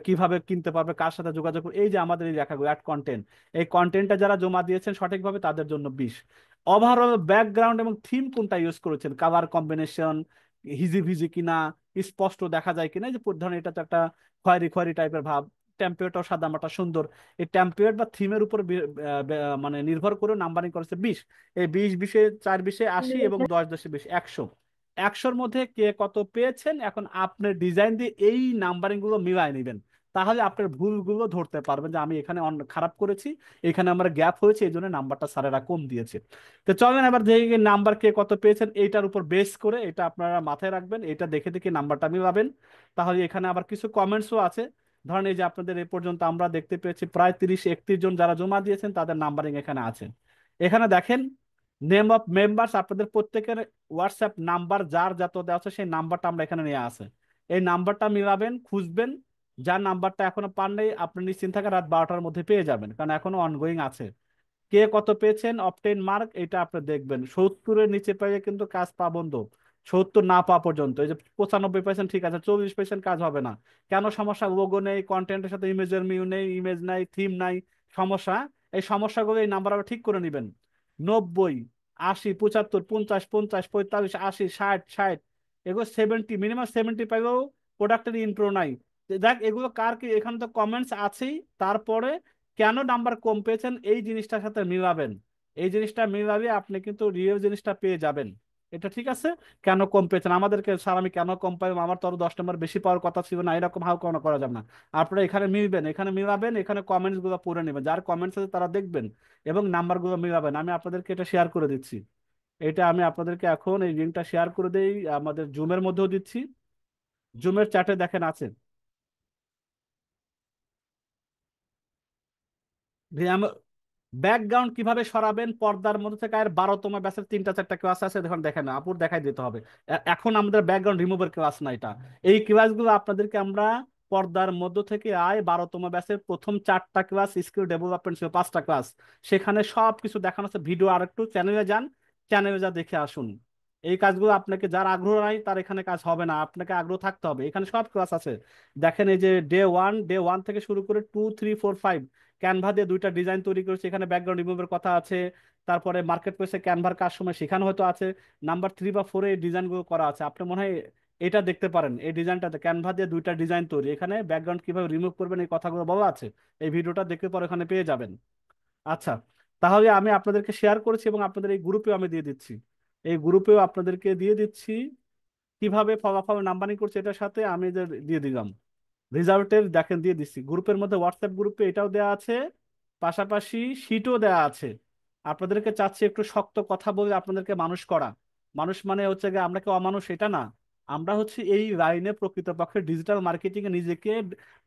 কিভাবে কিনতে পারবে, কার সাথে যোগাযোগ করবে, এই যে আমাদের এই লেখাগুলো অ্যাড কন্টেন্ট, এই কন্টেন্টটা যারা জমা দিয়েছেন সঠিকভাবে তাদের জন্য 20। ওভারঅল ব্যাকগ্রাউন্ড এবং থিম কোনটা ইউজ করেছেন, কালার কম্বিনেশন হিজি ভিজি কিনা, স্পষ্ট দেখা যায় কিনা, এই যে ধরেন এটা তো একটা খয়েরি খয়েরি টাইপের ভাব, টেম্পলেটও সাদা মাটা সুন্দর, এই টেম্পলেট বা থিমের উপর মানে নির্ভর করে নাম্বারিং করেছে 20। এই 20 20-এ 4 20-এ 80 এবং 10 10-এ 20, 100। 100-র মধ্যে কে কত পেয়েছেন, এখন আপনার ডিজাইন দিয়ে এই নাম্বারিং গুলো মিলাই নেবেন, তাহলে আপনার ভুলগুলো ধরতে পারবেন যে আমি এখানে খারাপ করেছি, এখানে আমার গ্যাপ হয়েছে, এই জন্য নাম্বারটা স্যারেরা কম দিয়েছে। তো চলেন এবার দেখি নাম্বার কে কত পেয়েছেন, এইটার উপর বেস করে এটা আপনারা মাথায় রাখবেন, এটা দেখে দেখে নাম্বারটা মিলাবেন। তাহলে এখানে আবার কিছু কমেন্টসও আছে, ধরেন এই যে আপনাদের এ পর্যন্ত আমরা দেখতে পেয়েছি প্রায় 30 31 জন যারা জমা দিয়েছেন তাদের নাম্বারিং এখানে আছে। এখানে দেখেন নেম অফ মেম্বার্স, আপনাদের প্রত্যেকের হোয়াটসঅ্যাপ নাম্বার যার যত দেওয়া আছে সেই নাম্বারটা আমরা এখানে নিয়ে আসে, এই নাম্বারটা মিলাবেন, খুঁজবেন। যার নাম্বারটা এখনো পান নাই আপনি নিশ্চিন্ত থাকেন রাত 12টার মধ্যে পেয়ে যাবেন, কারণ এখনো অনগোয়িং আছে। কে কত পেয়েছেন অবটেন মার্ক এটা আপনি দেখবেন, 70-এর নিচে পেয়ে কিন্তু কাজ পা বন্ধ। 70 না পাওয়া পর্যন্ত, এই যে 95% ঠিক আছে, 40% কাজ হবে না। কেন সমস্যা, লোগো নেই, কন্টেন্টের সাথে ইমেজের মিউ নেই, ইমেজ নাই, থিম নাই, সমস্যা। এই সমস্যাগুলো এই নাম্বার আবার ঠিক করে নেবেন। 90 80 75 50 50 45 80 60 60, এগুলো 70, মিনিমাম 70 পাইলেও প্রোডাক্টের ইন্ট্রো নাই। দেখ এগুলো কার কি, এখানে তো কমেন্টস আছেই, তারপরে কেন নাম্বার কম পেয়েছেন এই জিনিসটার সাথে মিলাবেন, এই জিনিসটা মিলাবে আপনি কিন্তু রিয়েল জিনিসটা পেয়ে যাবেন। এটা ঠিক আছে, কেন কম পেয়েছেন আমাদেরকে স্যার, আমি কেন কম পাইলাম, আমার তো আরো 10 নম্বর বেশি পাওয়ার কথা ছিল না, এরকম হাউ কেন করা যাবে না। আপনারা এখানে মিলবেন, এখানে মিলাবেন, এখানে কমেন্টস গুলো পড়ে নেবেন, যার কমেন্টস আছে তারা দেখবেন এবং নাম্বার গুলো মিলাবেন। আমি আপনাদেরকে এটা শেয়ার করে দিচ্ছি, এটা আমি আপনাদেরকে এখন এই লিঙ্কটা শেয়ার করে দেই, আমাদের জুমের মধ্যেও দিচ্ছি, জুমের চ্যাটে দেখেন আছে। ব্যাকগ্রাউন্ড কিভাবে সরাবেন, পর্দার মধ্যে থেকে আর 12তম ব্যাচের 3টা 4টা ক্লাস আছে, দেখুন দেখেন না আপুর দেখাই দিতে হবে। এখন আমাদের ব্যাকগ্রাউন্ড রিমুভের ক্লাস না এটা, এই ক্লাসগুলো আপনাদেরকে আমরা পর্দার মধ্য থেকে 12তম ব্যাচের প্রথম 4টা ক্লাস স্কিল ডেভেলপমেন্ট ছিল 5টা ক্লাস, সেখানে সব কিছু দেখানো আছে ভিডিও। আর একটু চ্যানেলে যান, চ্যানেলে যা দেখে আসুন। এই কাজগুলো আপনাকে, যার আগ্রহ নাই তার এখানে কাজ হবে না, আপনাকে আগ্রহ থাকতে হবে, এখানে সব ক্লাস আছে। দেখেন এই যে ডে 1 থেকে শুরু করে 2 3 4 5 ক্যানভা দিয়ে 2টা ডিজাইন তৈরি করেছে, এখানে ব্যাকগ্রাউন্ড রিমুভের কথা আছে। তারপরে মার্কেট প্লেসে ক্যানভার কাজ সময় সেখানে হয়তো আছে। নাম্বার 3 বা 4-এ এই ডিজাইনগুলো করা আছে, আপনি মনে হয় এটা দেখতে পারেন, এই ডিজাইনটাতে ক্যানভা দিয়ে 2টা ডিজাইন তৈরি, এখানে ব্যাকগ্রাউন্ড কিভাবে রিমুভ করবেন এই কথাগুলো বলা আছে। এই ভিডিওটা দেখলে পরে ওখানে পেয়ে যাবেন। আচ্ছা, তাহলে আমি আপনাদেরকে শেয়ার করেছি এবং আপনাদের এই গ্রুপেও আমি দিয়ে দিচ্ছি, এই গ্রুপেও আপনাদেরকে দিয়ে দিচ্ছি কিভাবে ফলাফল নাম্বারিং করছে, এটার সাথে আমি যে দিয়ে দিলাম রেজাল্টের দেখেন দিয়ে দিচ্ছি গ্রুপের মধ্যে, হোয়াটসঅ্যাপ গ্রুপে এটাও দেওয়া আছে, পাশাপাশি শিটও দেওয়া আছে। আপনাদেরকে চাচ্ছি একটু শক্ত কথা বলে আপনাদেরকে মানুষ করা। মানুষ মানে হচ্ছে গিয়ে আমরা কি অমানুষ এটা না, আমরা হচ্ছে এই লাইনে প্রকৃতপক্ষে ডিজিটাল মার্কেটিং এ নিজেকে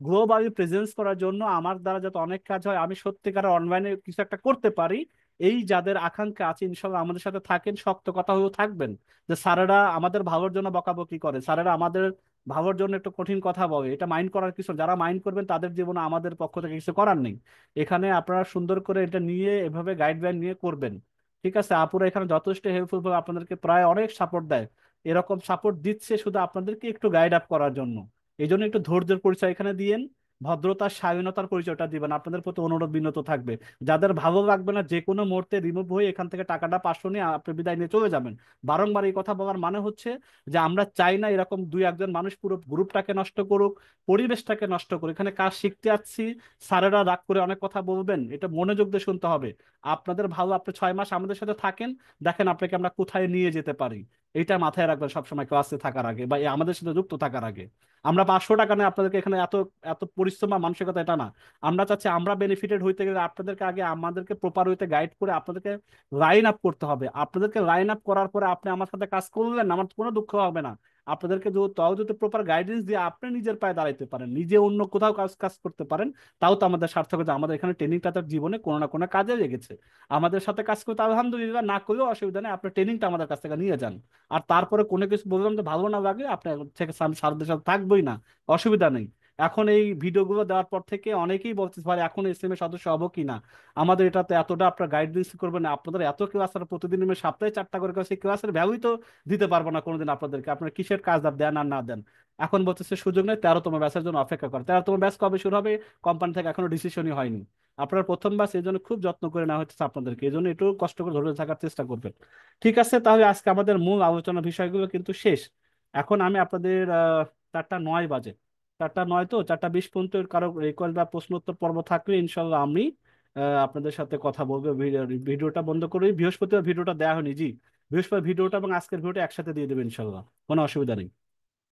গ্লোবালি প্রেজেন্স করার জন্য আমার দ্বারা যাতে অনেক কাজ হয়, আমি সত্যিকার অনলাইনে কিছু একটা করতে পারি, এই যাদের আকাঙ্ক্ষা আছে ইনশাল্লাহ আমাদের সাথে থাকেন, শক্ত কথা হয়েও থাকবেন, যে স্যারেরা আমাদের ভালোর জন্য বকাবকি করে, স্যারেরা আমাদের ভালোর জন্য একটু কঠিন কথা বলে, এটা মাইন্ড করার কিছু না। যারা মাইন্ড করবেন তাদের জীবনে আমাদের পক্ষ থেকে কিছু করার নেই। এখানে আপনারা সুন্দর করে এটা নিয়ে এভাবে গাইডলাইন নিয়ে করবেন। ঠিক আছে, আপুরা এখানে যথেষ্ট হেল্পফুল ভাবে আপনাদেরকে প্রায় অনেক সাপোর্ট দেয়, এরকম সাপোর্ট দিচ্ছে শুধু আপনাদেরকে একটু গাইড আপ করার জন্য। এই জন্য একটু ধৈর্যের পরিচয় এখানে দিয়েন, ভদ্রতার শালীনতার পরিচয়টা দিবেন, আপনাদের প্রতি অনুরোধ বিনত থাকবে। যাদের ভালো লাগবে না যে কোনো মুহূর্তে রিমুভ হয়ে এখান থেকে টাকাটা 500 নিয়ে আপনি বিদায় নিয়ে চলে যাবেন। বারংবার এই কথা বলার মানে হচ্ছে যে আমরা চাই না এরকম দুই একজন মানুষ পুরো গ্রুপটাকে নষ্ট করুক, পরিবেশটাকে নষ্ট করুক। এখানে কাজ শিখতে আসছি, স্যারেরা রাগ করে অনেক কথা বলবেন, এটা মনোযোগ দিয়ে শুনতে হবে। আপনাদের ভালো, আপনি 6 মাস আমাদের সাথে থাকেন, দেখেন আপনাকে আমরা কোথায় নিয়ে যেতে পারি। এটা মাথায় রাখবেন সবসময় ক্লাসে থাকার আগে বা আমাদের সাথে যুক্ত থাকার আগে। আমরা 500 টাকা নিয়ে আপনাদেরকে এখানে এত এত পরিশ্রম বা মানসিকতা এটা না। আমরা চাচ্ছি আমরা বেনিফিটেড হইতে গেলে আপনাদেরকে আগে আমাদেরকে প্রপার হইতে গাইড করে আপনাদেরকে লাইন আপ করতে হবে। আপনাদেরকে লাইন আপ করার পরে আপনি আমার সাথে কাজ করলেন, আমার কোনো দুঃখ হবে না। আপনাদেরকে তাও যদি প্রপার গাইডেন্স দিয়ে আপনি নিজের পায়ে দাঁড়াইতে পারেন, নিজে অন্য কোথাও কাজ কাজ করতে পারেন, তাও তো আমাদের সার্থক। যে আমাদের এখানে ট্রেনিংটা তার জীবনে কোনো না কোনো কাজে লেগেছে। আমাদের সাথে কাজ করতে আলহামদুলিল্লাহ, না করলেও অসুবিধা নেই, আপনার ট্রেনিংটা আমাদের কাছ থেকে নিয়ে যান। আর তারপরে কোনো কিছু বললাম যে ভালো না লাগে, আপনি থেকে স্যারদের সাথে থাকবোই না, অসুবিধা নেই। এখন এই ভিডিওগুলো দেওয়ার পর থেকে অনেকেই বলতে পারে এখন এসএম এর সদস্য হবো কিনা। আমাদের এটাতে এতটা আপনার গাইডেন্স করবেন না, আপনাদের এত ক্লাস আর প্রতিদিন সপ্তাহে 4টা করে সেই ক্লাসের ভ্যালুই তো দিতে পারবো না কোনোদিন আপনাদেরকে, আপনার কিসের কাজ দেন আর না দেন। এখন বলতেছে সুযোগ নেই, 13তম ব্যাচের জন্য অপেক্ষা করে। 13তম ব্যাচ কবে শুরু হবে কোম্পানি থেকে এখনো ডিসিশনই হয়নি। আপনার প্রথম ব্যাচ, এই জন্য খুব যত্ন করে নেওয়া হচ্ছে আপনাদেরকে, এই জন্য একটু কষ্ট করে ধরে থাকার চেষ্টা করবেন। ঠিক আছে, তাহলে আজকে আমাদের মূল আলোচনা বিষয়গুলো কিন্তু শেষ। এখন আমি আপনাদের 4টা 9 বাজে, 4টা 9 তো 4টা 20 পর্যন্ত কারো রিকোয়েস্ট বা প্রশ্ন উত্তর পর্ব থাকলে ইনশাল্লাহ আমি আপনাদের সাথে কথা বলবো। ভিডিওটা বন্ধ করে বৃহস্পতিবার ভিডিওটা দেওয়া হয়নি জি, বৃহস্পতিবার ভিডিওটা এবং আজকের ভিডিওটা একসাথে দিয়ে দেবেন ইনশাল্লাহ, কোনো অসুবিধা নেই।